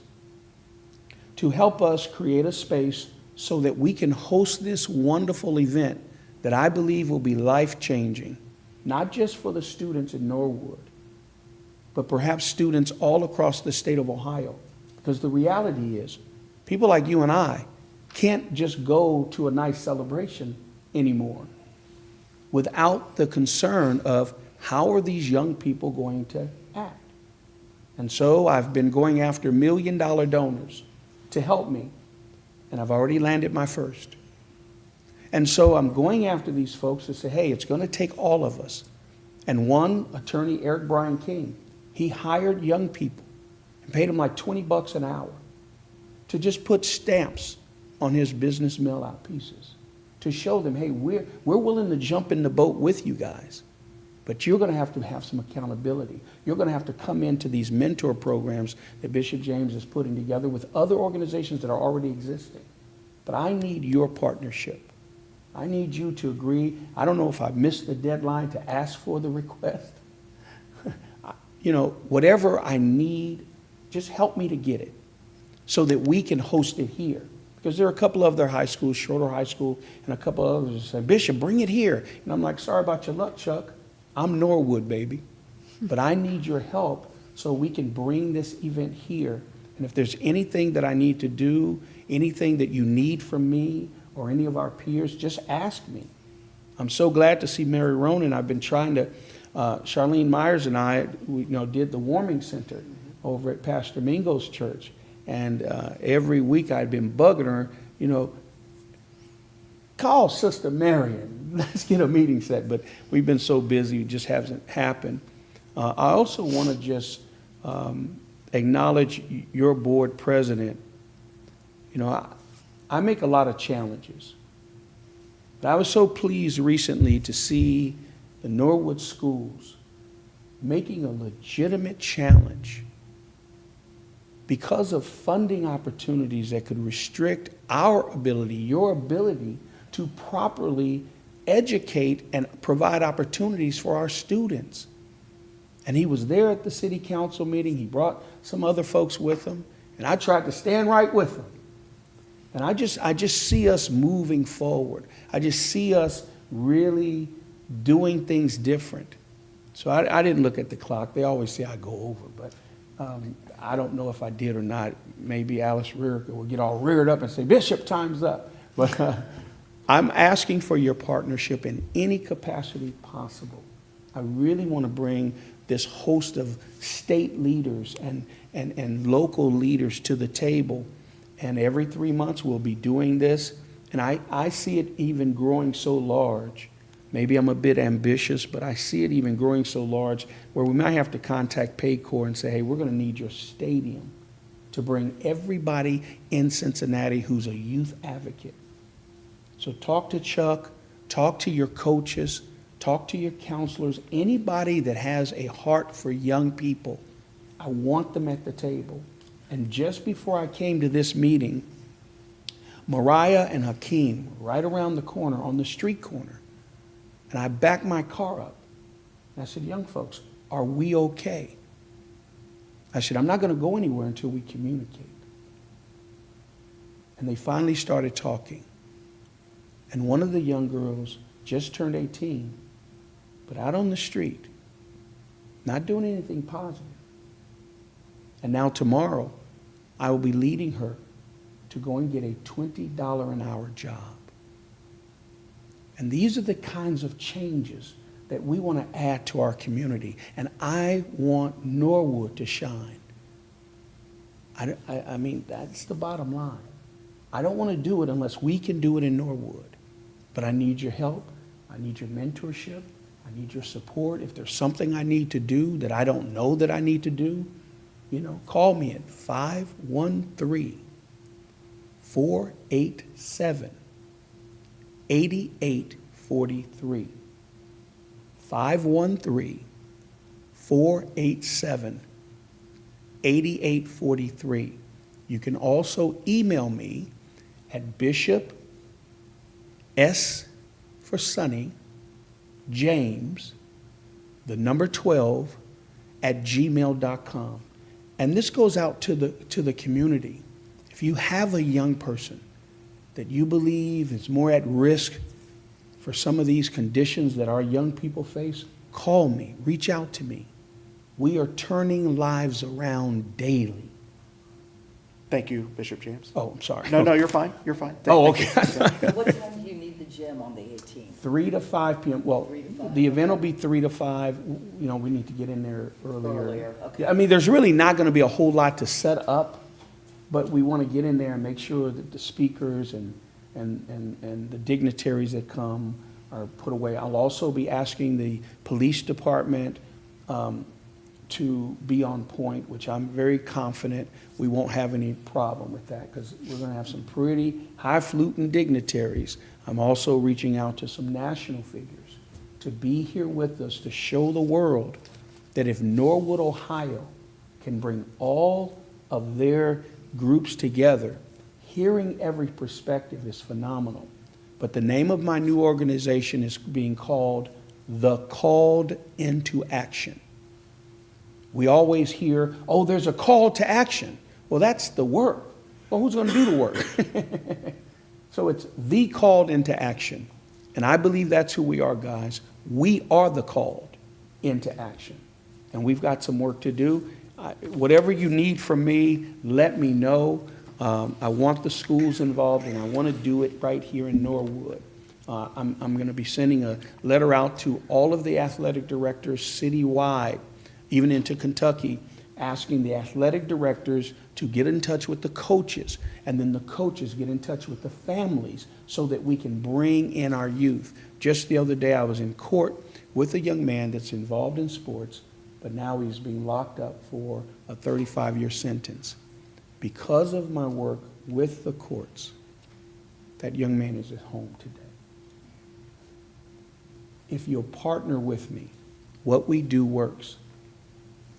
to help us create a space so that we can host this wonderful event that I believe will be life-changing, not just for the students in Norwood, but perhaps students all across the state of Ohio. Because the reality is, people like you and I can't just go to a nice celebration anymore without the concern of how are these young people going to act. And so I've been going after $1 million donors to help me, and I've already landed my first. And so I'm going after these folks to say, hey, it's going to take all of us. And one attorney, Eric Brian King, he hired young people and paid them like $20 an hour to just put stamps on his business mail-out pieces to show them, hey, we're willing to jump in the boat with you guys, but you're going to have some accountability. You're going to have to come into these mentor programs that Bishop James is putting together with other organizations that are already existing. But I need your partnership. I need you to agree. I don't know if I missed the deadline to ask for the request. You know, whatever I need, just help me to get it so that we can host it here. Because there are a couple of other high schools, Schroeder High School, and a couple of others that say, Bishop, bring it here. And I'm like, sorry about your luck, Chuck. I'm Norwood, baby. But I need your help so we can bring this event here. And if there's anything that I need to do, anything that you need from me or any of our peers, just ask me. I'm so glad to see Mary Ronan. I've been trying to, Charlene Myers and I, did the warming center over at Pastor Mingo's church. And every week I'd been bugging her, call Sister Marion. Let's get a meeting set. But we've been so busy, it just hasn't happened. I also want to just acknowledge your board president. I make a lot of challenges. But I was so pleased recently to see the Norwood schools making a legitimate challenge because of funding opportunities that could restrict our ability, your ability, to properly educate and provide opportunities for our students. And he was there at the city council meeting. He brought some other folks with him, and I tried to stand right with him. And I just see us moving forward. I just see us really doing things different. So I didn't look at the clock. They always say I go over, but I don't know if I did or not. Maybe Alice Rearick will get all reared up and say, Bishop, time's up. But I'm asking for your partnership in any capacity possible. I really want to bring this host of state leaders and local leaders to the table. And every 3 months we'll be doing this. And I see it even growing so large. Maybe I'm a bit ambitious, but I see it even growing so large where we might have to contact Paycor and say, hey, we're going to need your stadium to bring everybody in Cincinnati who's a youth advocate. So talk to Chuck, talk to your coaches, talk to your counselors, anybody that has a heart for young people. I want them at the table. And just before I came to this meeting, Mariah and Hakeem, right around the corner, on the street corner, and I backed my car up. And I said, young folks, are we okay? I said, I'm not going to go anywhere until we communicate. And they finally started talking. And one of the young girls just turned 18, but out on the street, not doing anything positive. And now tomorrow, I will be leading her to go and get a $20 an hour job. And these are the kinds of changes that we want to add to our community. And I want Norwood to shine. I mean, that's the bottom line. I don't want to do it unless we can do it in Norwood. But I need your help. I need your mentorship. I need your support. If there's something I need to do that I don't know that I need to do, call me at 513-487-8843. 513-487-8843. You can also email me at Bishop S for Sonny, James, the number 12, at gmail.com. And this goes out to the community. If you have a young person that you believe is more at risk for some of these conditions that our young people face, call me, reach out to me. We are turning lives around daily. Thank you, Bishop James. Oh, I'm sorry. No, you're fine. You're fine. Oh, Thank okay. you. What time do you need the gym on the 18th? 3 to 5 p.m. Well, 3 to 5. the event will be 3 to 5. We need to get in there earlier. Earlier, okay. I mean, there's really not going to be a whole lot to set up, but we want to get in there and make sure that the speakers and the dignitaries that come are put away. I'll also be asking the police department to be on point, which I'm very confident we won't have any problem with that, because we're going to have some pretty highfalutin dignitaries. I'm also reaching out to some national figures to be here with us to show the world that if Norwood, Ohio can bring all of their groups together, hearing every perspective is phenomenal. But the name of my new organization is being called the Called into Action. We always hear, oh, there's a call to action. Well, that's the work. Well, who's going to do the work? So it's the called into action. And I believe that's who we are, guys. We are the called into action. And we've got some work to do. Whatever you need from me, let me know. I want the schools involved, and I want to do it right here in Norwood. I'm going to be sending a letter out to all of the athletic directors citywide, even into Kentucky, asking the athletic directors to get in touch with the coaches, and then the coaches get in touch with the families so that we can bring in our youth. Just the other day, I was in court with a young man that's involved in sports, but now he's being locked up for a 35-year sentence. Because of my work with the courts, that young man is at home today. If you'll partner with me, what we do works.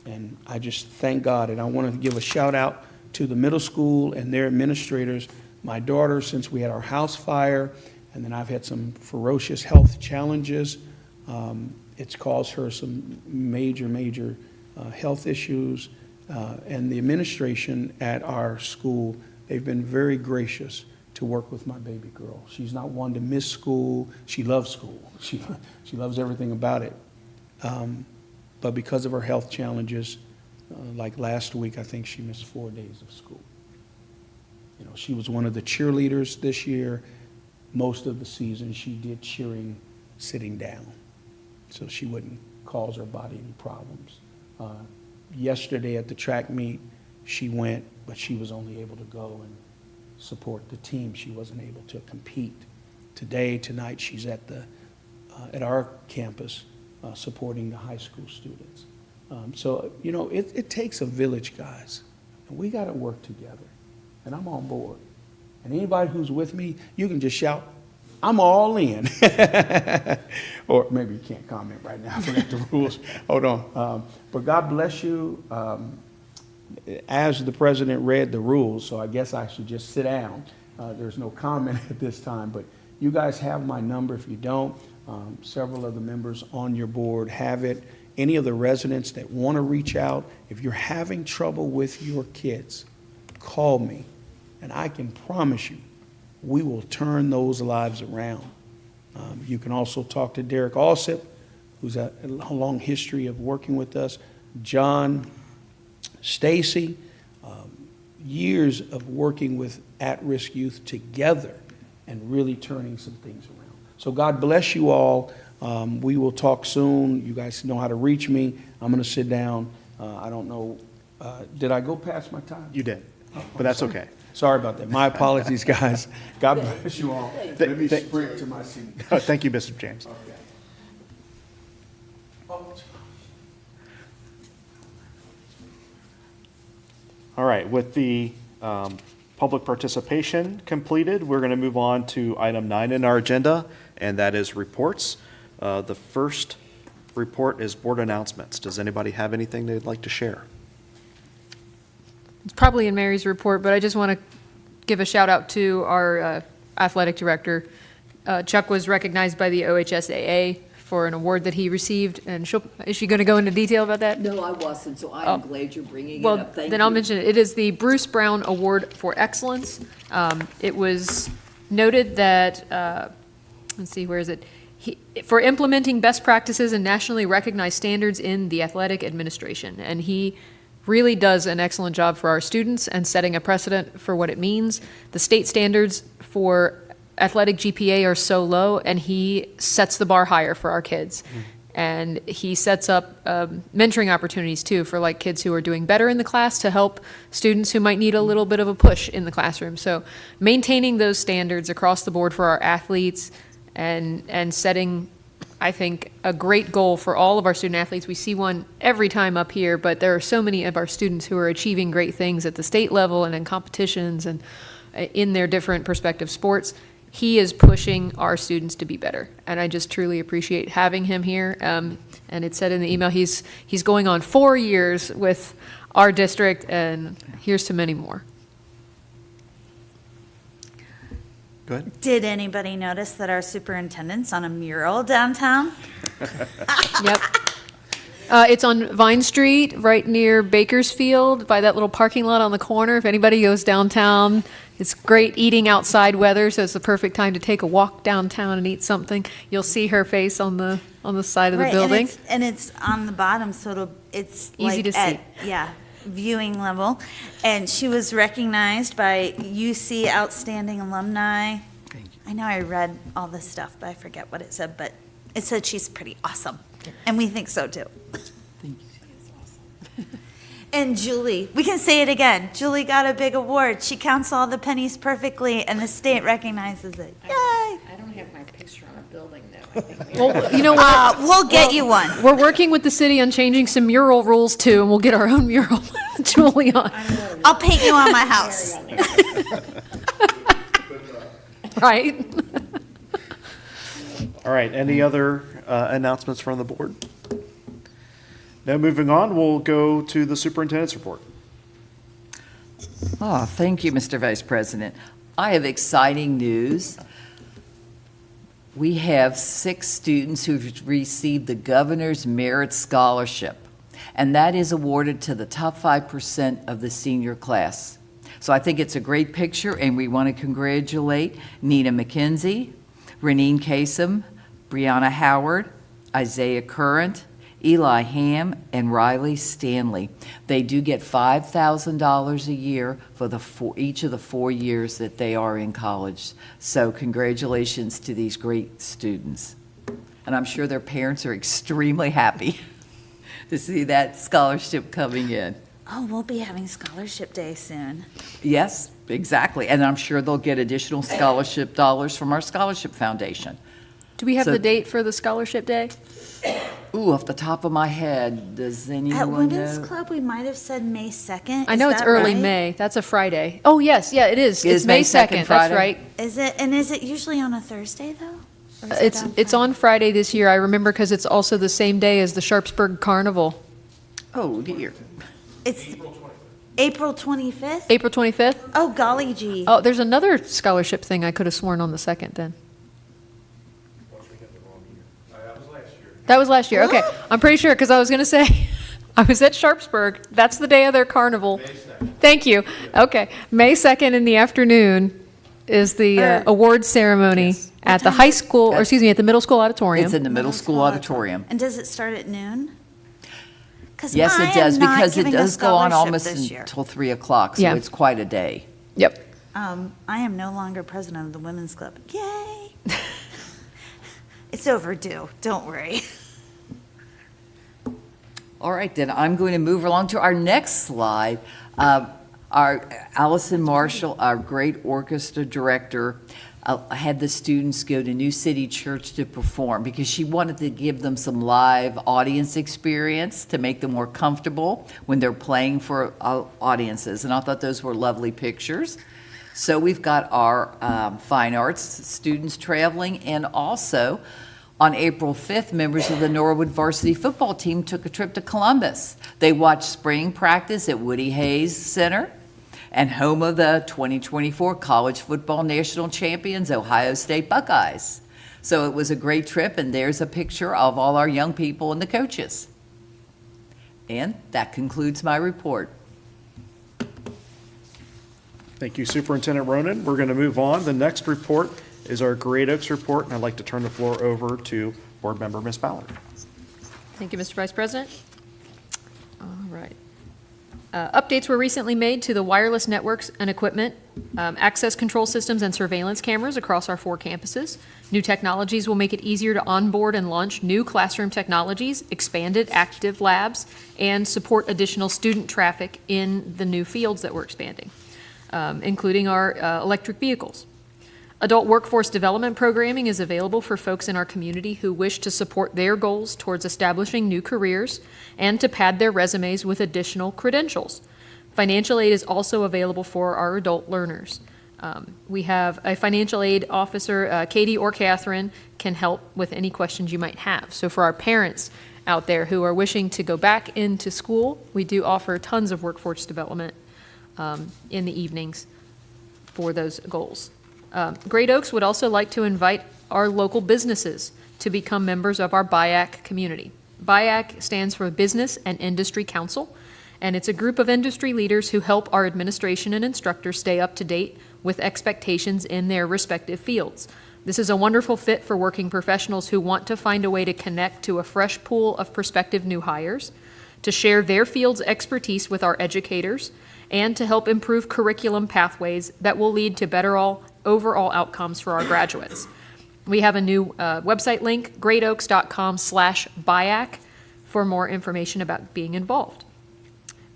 And I just thank God, and I want to give a shout out to the middle school and their administrators. My daughter, since we had our house fire, and then I've had some ferocious health challenges, it's caused her some major health issues. And the administration at our school, they've been very gracious to work with my baby girl. She's not one to miss school. She loves school. She loves everything about it. But because of her health challenges, like last week, I think she missed 4 days of school. You know, she was one of the cheerleaders this year. Most of the season, she did cheering sitting down, so she wouldn't cause her body any problems. Yesterday at the track meet, she went, but she was only able to go and support the team. She wasn't able to compete. Tonight, she's at our campus supporting the high school students. So, you know, it takes a village, guys, and we got to work together, and I'm on board. And anybody who's with me, you can just shout, I'm all in. Or maybe you can't comment right now. I forgot the rules. Hold on. But God bless you. As the president read the rules, so I guess I should just sit down. There's no comment at this time, but you guys have my number. If you don't, several of the members on your board have it. Any of the residents that want to reach out, if you're having trouble with your kids, call me, and I can promise you, we will turn those lives around. You can also talk to Derek Alsip, who's a long history of working with us, John, Stacy, years of working with at-risk youth together and really turning some things around. So God bless you all. We will talk soon. You guys know how to reach me. I'm going to sit down. I don't know. Did I go past my time? You did, but that's okay. Sorry about that. My apologies, guys. God bless you all. Let me sprint to my seat. Thank you, Mr. James. Okay. All right, with the public participation completed, we're going to move on to item 9 in our agenda, and that is reports. The first report is board announcements. Does anybody have anything they'd like to share? It's probably in Mary's report, but I just want to give a shout out to our athletic director. Chuck was recognized by the OHSAA for an award that he received, and is she going to go into detail about that? No, I wasn't, so I'm glad you're bringing it Well, up. Thank then I'll you. mention it. It is the Bruce Brown Award for Excellence. It was noted that, let's see, where is it? For implementing best practices and nationally recognized standards in the athletic administration. And he really does an excellent job for our students and setting a precedent for what it means. The state standards for athletic GPA are so low, and he sets the bar higher for our kids. And he sets up mentoring opportunities too for like kids who are doing better in the class to help students who might need a little bit of a push in the classroom. So maintaining those standards across the board for our athletes and setting, I think, a great goal for all of our student athletes. We see one every time up here, but there are so many of our students who are achieving great things at the state level and in competitions and in their different prospective sports. He is pushing our students to be better, and I just truly appreciate having him here. And it said in the email he's going on 4 years with our district, and here's to many more. Good. Did anybody notice that our superintendent's on a mural downtown? Yep. It's on Vine Street, right near Bakersfield, by that little parking lot on the corner. If anybody goes downtown, it's great eating outside weather, so it's the perfect time to take a walk downtown and eat something. You'll see her face on the side of the Right, building. and it's on the bottom, so it's Easy like to see. at, yeah, viewing level. And she was recognized by UC Outstanding Alumni. I know I read all this stuff, but I forget what it said, but it said she's pretty awesome, and we think so too. And Julie, we can say it again. Julie got a big award. She counts all the pennies perfectly, and the state recognizes it. Yay! I don't have my picture on a building, though. I think we Well, you know what? We'll get you one. We're working with the city on changing some mural rules too, and we'll get our own mural, Julie, on. I'll paint you on my house. Right? All right, any other announcements from the board? Now, moving on, we'll go to the superintendent's report. Oh, thank you, Mr. Vice President. I have exciting news. We have 6 students who've received the Governor's Merit Scholarship, and that is awarded to the top 5% of the senior class. So I think it's a great picture, and we want to congratulate Nina McKenzie, Renine Kasem, Brianna Howard, Isaiah Current, Eli Ham, and Riley Stanley. They do get $5,000 a year for each of the 4 years that they are in college. So congratulations to these great students. And I'm sure their parents are extremely happy to see that scholarship coming in. Oh, we'll be having scholarship day soon. Yes, exactly. And I'm sure they'll get additional scholarship dollars from our scholarship foundation. Do we have So- the date for the scholarship day? Ooh, off the top of my head, does At anyone Women's know? Club, we might have said May 2nd. I know Is it's that early right? May. That's a Friday. Oh, yes, yeah, it is. Is It's May May 2nd 2nd, that's Friday? right. Is it, and is it usually on a Thursday, though? Or is it It's on Friday this year, I remember, because it's also the same day as the Sharpsburg Carnival. Oh, dear. It's April 25th? April 25th? Oh, golly gee. Oh, there's another scholarship thing I could have sworn on the 2nd then. That was last year, okay. I'm pretty sure, because I was going to say, I was at Sharpsburg. That's the day of their carnival. Thank you. Okay. May 2nd in the afternoon is the award ceremony at the high school, or excuse me, at the middle school auditorium. It's in the middle school auditorium. And does it start at noon? 'Cause Yes, I it am does, not because it giving a does go on scholarship almost this year. until 3 o'clock, so Yeah. it's quite a day. Yep. I am no longer president of the Women's Club. Yay! It's overdue, don't worry. All right, then I'm going to move along to our next slide. Our Allison Marshall, our great orchestra director, had the students go to New City Church to perform because she wanted to give them some live audience experience to make them more comfortable when they're playing for audiences. And I thought those were lovely pictures. So we've got our fine arts students traveling, and also on April 5th, members of the Norwood varsity football team took a trip to Columbus. They watched spring practice at Woody Hayes Center, and home of the 2024 college football national champions, Ohio State Buckeyes. So it was a great trip, and there's a picture of all our young people and the coaches. And that concludes my report. Thank you, Superintendent Ronan. We're going to move on. The next report is our Great Oaks report, and I'd like to turn the floor over to Board Member Ms. Ballard. Thank you, Mr. Vice President. All right. Updates were recently made to the wireless networks and equipment, access control systems, and surveillance cameras across our 4 campuses. New technologies will make it easier to onboard and launch new classroom technologies, expanded active labs, and support additional student traffic in the new fields that we're expanding, including our electric vehicles. Adult workforce development programming is available for folks in our community who wish to support their goals towards establishing new careers and to pad their resumes with additional credentials. Financial aid is also available for our adult learners. We have a financial aid officer, Katie or Catherine, can help with any questions you might have. So for our parents out there who are wishing to go back into school, we do offer tons of workforce development in the evenings for those goals. Great Oaks would also like to invite our local businesses to become members of our BIAC community. BIAC stands for Business and Industry Council, and it's a group of industry leaders who help our administration and instructors stay up to date with expectations in their respective fields. This is a wonderful fit for working professionals who want to find a way to connect to a fresh pool of prospective new hires, to share their field's expertise with our educators, and to help improve curriculum pathways that will lead to better overall outcomes for our graduates. We have a new website link, greatoaks.com/BIAC, for more information about being involved.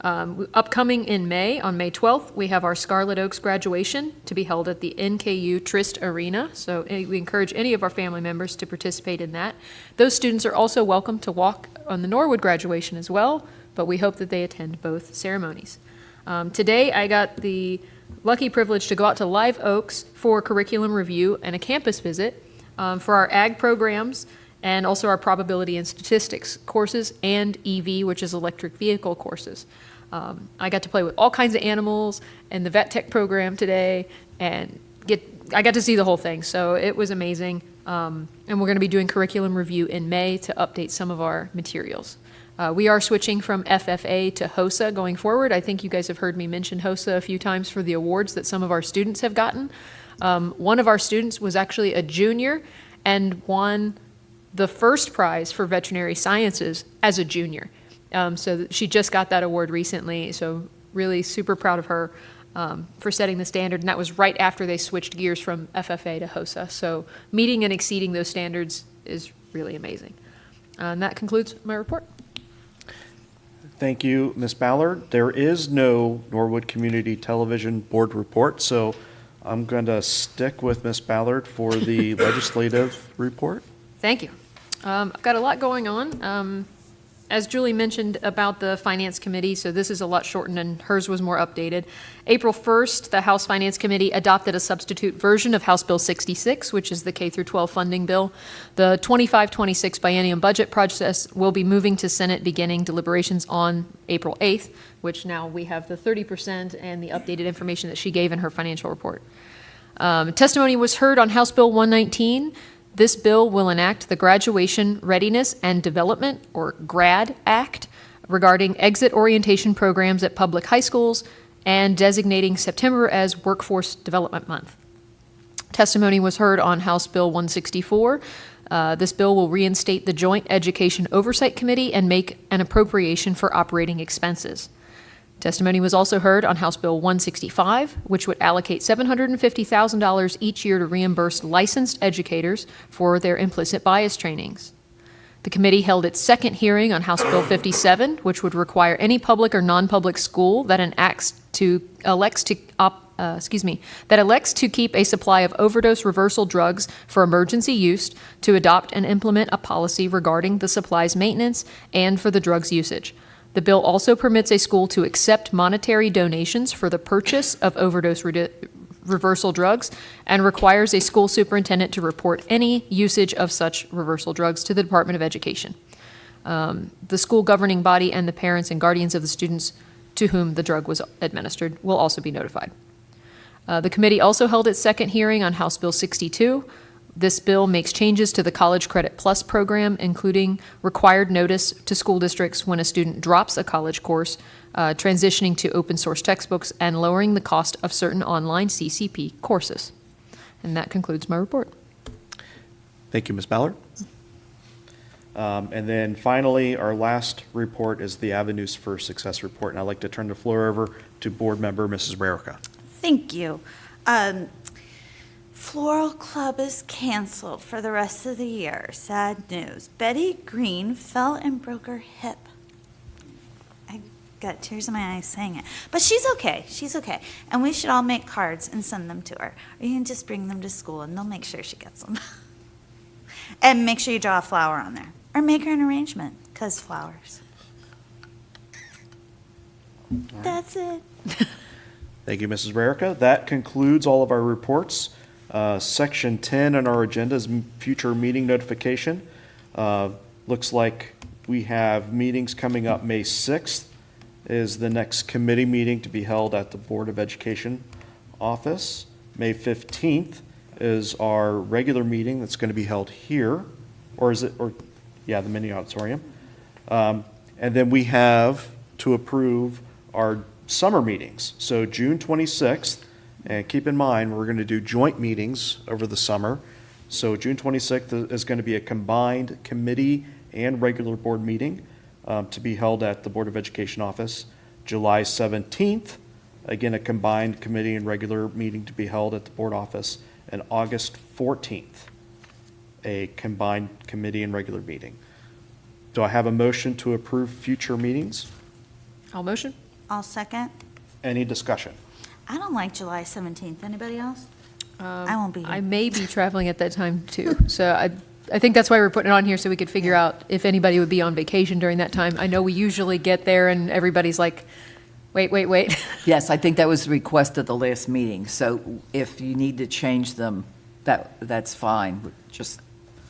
Upcoming in May, on May 12th, we have our Scarlet Oaks graduation to be held at the NKU Trist Arena. So we encourage any of our family members to participate in that. Those students are also welcome to walk on the Norwood graduation as well, but we hope that they attend both ceremonies. Today, I got the lucky privilege to go out to Live Oaks for curriculum review and a campus visit for our ag programs and also our probability and statistics courses and EV, which is electric vehicle courses. I got to play with all kinds of animals in the vet tech program today, and I got to see the whole thing, so it was amazing. And we're going to be doing curriculum review in May to update some of our materials. We are switching from FFA to HOSA going forward. I think you guys have heard me mention HOSA a few times for the awards that some of our students have gotten. One of our students was actually a junior and won the first prize for veterinary sciences as a junior. So she just got that award recently, so really super proud of her for setting the standard, and that was right after they switched gears from FFA to HOSA. So meeting and exceeding those standards is really amazing. And that concludes my report. Thank you, Ms. Ballard. There is no Norwood Community Television Board report, so I'm going to stick with Ms. Ballard for the legislative report. Thank you. I've got a lot going on. As Julie mentioned about the Finance Committee, so this is a lot shortened and hers was more updated. April 1st, the House Finance Committee adopted a substitute version of House Bill 66, which is the K-12 funding bill. The 25-26 biennium budget process will be moving to Senate beginning deliberations on April 8th, which now we have the 30% and the updated information that she gave in her financial report. Testimony was heard on House Bill 119. This bill will enact the Graduation Readiness and Development, or GRAD, Act regarding exit orientation programs at public high schools and designating September as Workforce Development Month. Testimony was heard on House Bill 164. This bill will reinstate the Joint Education Oversight Committee and make an appropriation for operating expenses. Testimony was also heard on House Bill 165, which would allocate $750,000 each year to reimburse licensed educators for their implicit bias trainings. The committee held its second hearing on House Bill 57, which would require any public or non-public school that elects to keep a supply of overdose reversal drugs for emergency use to adopt and implement a policy regarding the supply's maintenance and for the drug's usage. The bill also permits a school to accept monetary donations for the purchase of overdose reversal drugs and requires a school superintendent to report any usage of such reversal drugs to the Department of Education. The school governing body and the parents and guardians of the students to whom the drug was administered will also be notified. The committee also held its second hearing on House Bill 62. This bill makes changes to the College Credit Plus program, including required notice to school districts when a student drops a college course, transitioning to open source textbooks, and lowering the cost of certain online CCP courses. And that concludes my report. Thank you, Ms. Ballard. And then finally, our last report is the Avenues for Success report, and I'd like to turn the floor over to board member Mrs. Rarica. Thank you. Floral Club is canceled for the rest of the year. Sad news. Betty Green fell and broke her hip. I got tears in my eyes saying it. But she's okay. She's okay. And we should all make cards and send them to her. Or you can just bring them to school and they'll make sure she gets them. And make sure you draw a flower on there. Or make her an arrangement, because flowers. That's it. Thank you, Mrs. Rarica. That concludes all of our reports. Section 10 on our agenda is future meeting notification. Looks like we have meetings coming up. May 6th is the next committee meeting to be held at the Board of Education office. May 15th is our regular meeting that's going to be held here, the mini auditorium. And then we have to approve our summer meetings. So June 26th, and keep in mind, we're going to do joint meetings over the summer. So June 26th is going to be a combined committee and regular board meeting to be held at the Board of Education office. July 17th, again, a combined committee and regular meeting to be held at the board office. And August 14th, a combined committee and regular meeting. Do I have a motion to approve future meetings? I'll motion. I'll second. Any discussion? I don't like July 17th. Anybody else? I won't be here. I may be traveling at that time too. So I think that's why we're putting it on here, so we could figure out if anybody would be on vacation during that time. I know we usually get there and everybody's like, wait. Yes, I think that was the request at the last meeting, so if you need to change them, that's fine, just,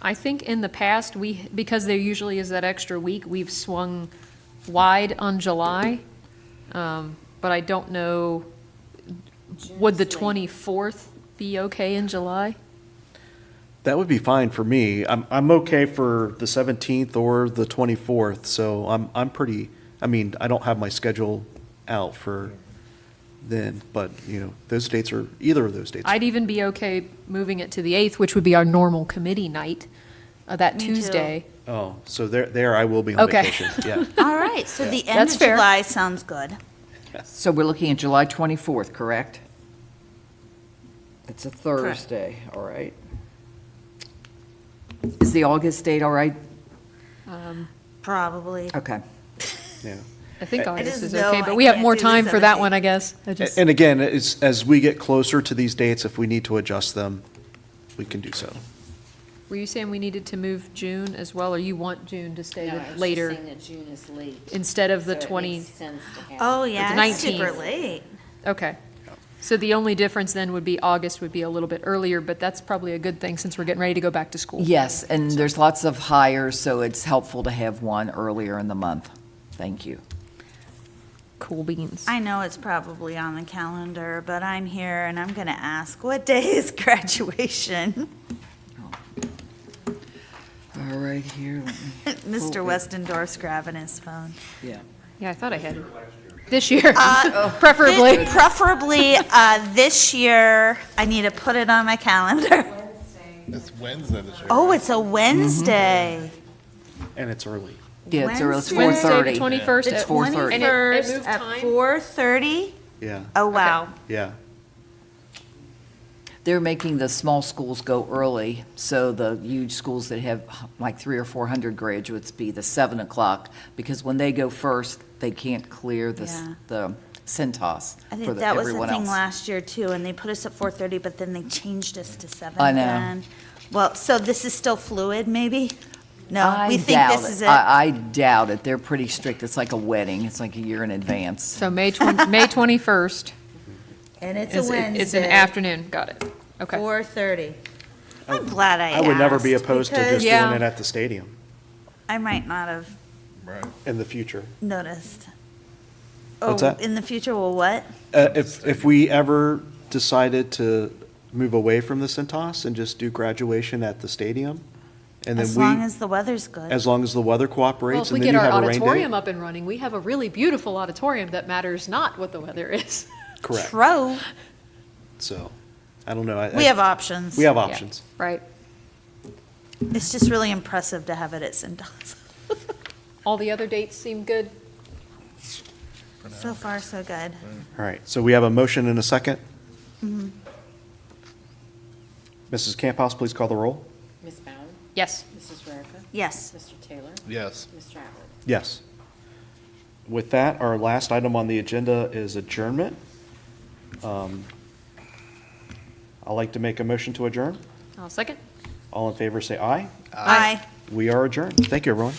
I think in the past, because there usually is that extra week, we've swung wide on July. But I don't know, would the 24th be okay in July? That would be fine for me. I'm okay for the 17th or the 24th, so I'm pretty, I don't have my schedule out for then, but, those dates are, either of those dates. I'd even be okay moving it to the 8th, which would be our normal committee night, that Me too. Tuesday. Oh, so there I will be on Okay. vacation, yeah. All right, so the end That's of fair. July sounds good. so we're looking at July 24th, correct? It's a Thursday, all right. Is the August date all right? Probably. Okay. Yeah. I think I August just is know okay, I but we have can't more do the time for that 17th. one, I guess. I just- And again, as we get closer to these dates, if we need to adjust them, we can do so. Were you saying we needed to move June as well, or you want June to stay No, I with was just later saying that June is late. instead of the So it 20? makes sense to have. Oh, yeah, it's 19th. super late. Okay. So the only difference then would be August would be a little bit earlier, but that's probably a good thing since we're getting ready to go back to school. Yes, and there's lots of hires, so it's helpful to have one earlier in the month. Thank you. Cool beans. I know it's probably on the calendar, but I'm here and I'm going to ask, what day is graduation? All right, here, let me, Mr. Westendorf's grabbing his phone. yeah. Yeah, I thought I had it. This year, preferably. Preferably this year, I need to put it on my calendar. It's Wednesday this year. Oh, it's a Wednesday. And it's early. Yeah, it's early, it's Wednesday? 4:30. Wednesday, the 21st. It's at- 4:30. And it 21st moved at time? 4:30? Yeah, Oh, wow. yeah. They're making the small schools go early, so the huge schools that have like 300 or 400 graduates be the 7 o'clock, because when they go first, they can't clear Yeah. the CENTAS I for think that was the everyone thing else. last year too, and they put us at 4:30, but then they changed us to 7 I know. again. Well, so this is still fluid, maybe? No, I we think doubt this is it. I doubt it. They're pretty strict. It's like a wedding. It's like a year in advance. So May 21st. And it's a It's Wednesday. It's an afternoon, got it. Okay. 4:30. I'm glad I I would never be asked, opposed to because just Yeah. doing it at the stadium I might not have Right. in the future. noticed. What's Oh, that? in the future, well, what? If we ever decided to move away from the Centos and just do graduation at the stadium, and then As long we, as the weather's good. as long as the weather Well, cooperates, if we and then get you our have a rain auditorium day. up and running, we have a really beautiful auditorium that matters not what the weather is. Correct. True. So, I don't know. We have options. We have Yeah, options. Right. It's just really impressive to have it at St. John's. All the other dates seem good? So far, so good. All right, so we have a motion and a second. Mm-hmm. Mrs. Camp House, please call the roll. Ms. Bowden? Yes. Mrs. Rarica? Yes. Mr. Taylor? Yes. Mr. Atwood? Yes. With that, our last item on the agenda is adjournment. I'd like to make a motion to adjourn. I'll second. All in favor, say aye. Aye. We are adjourned. Thank you, everyone.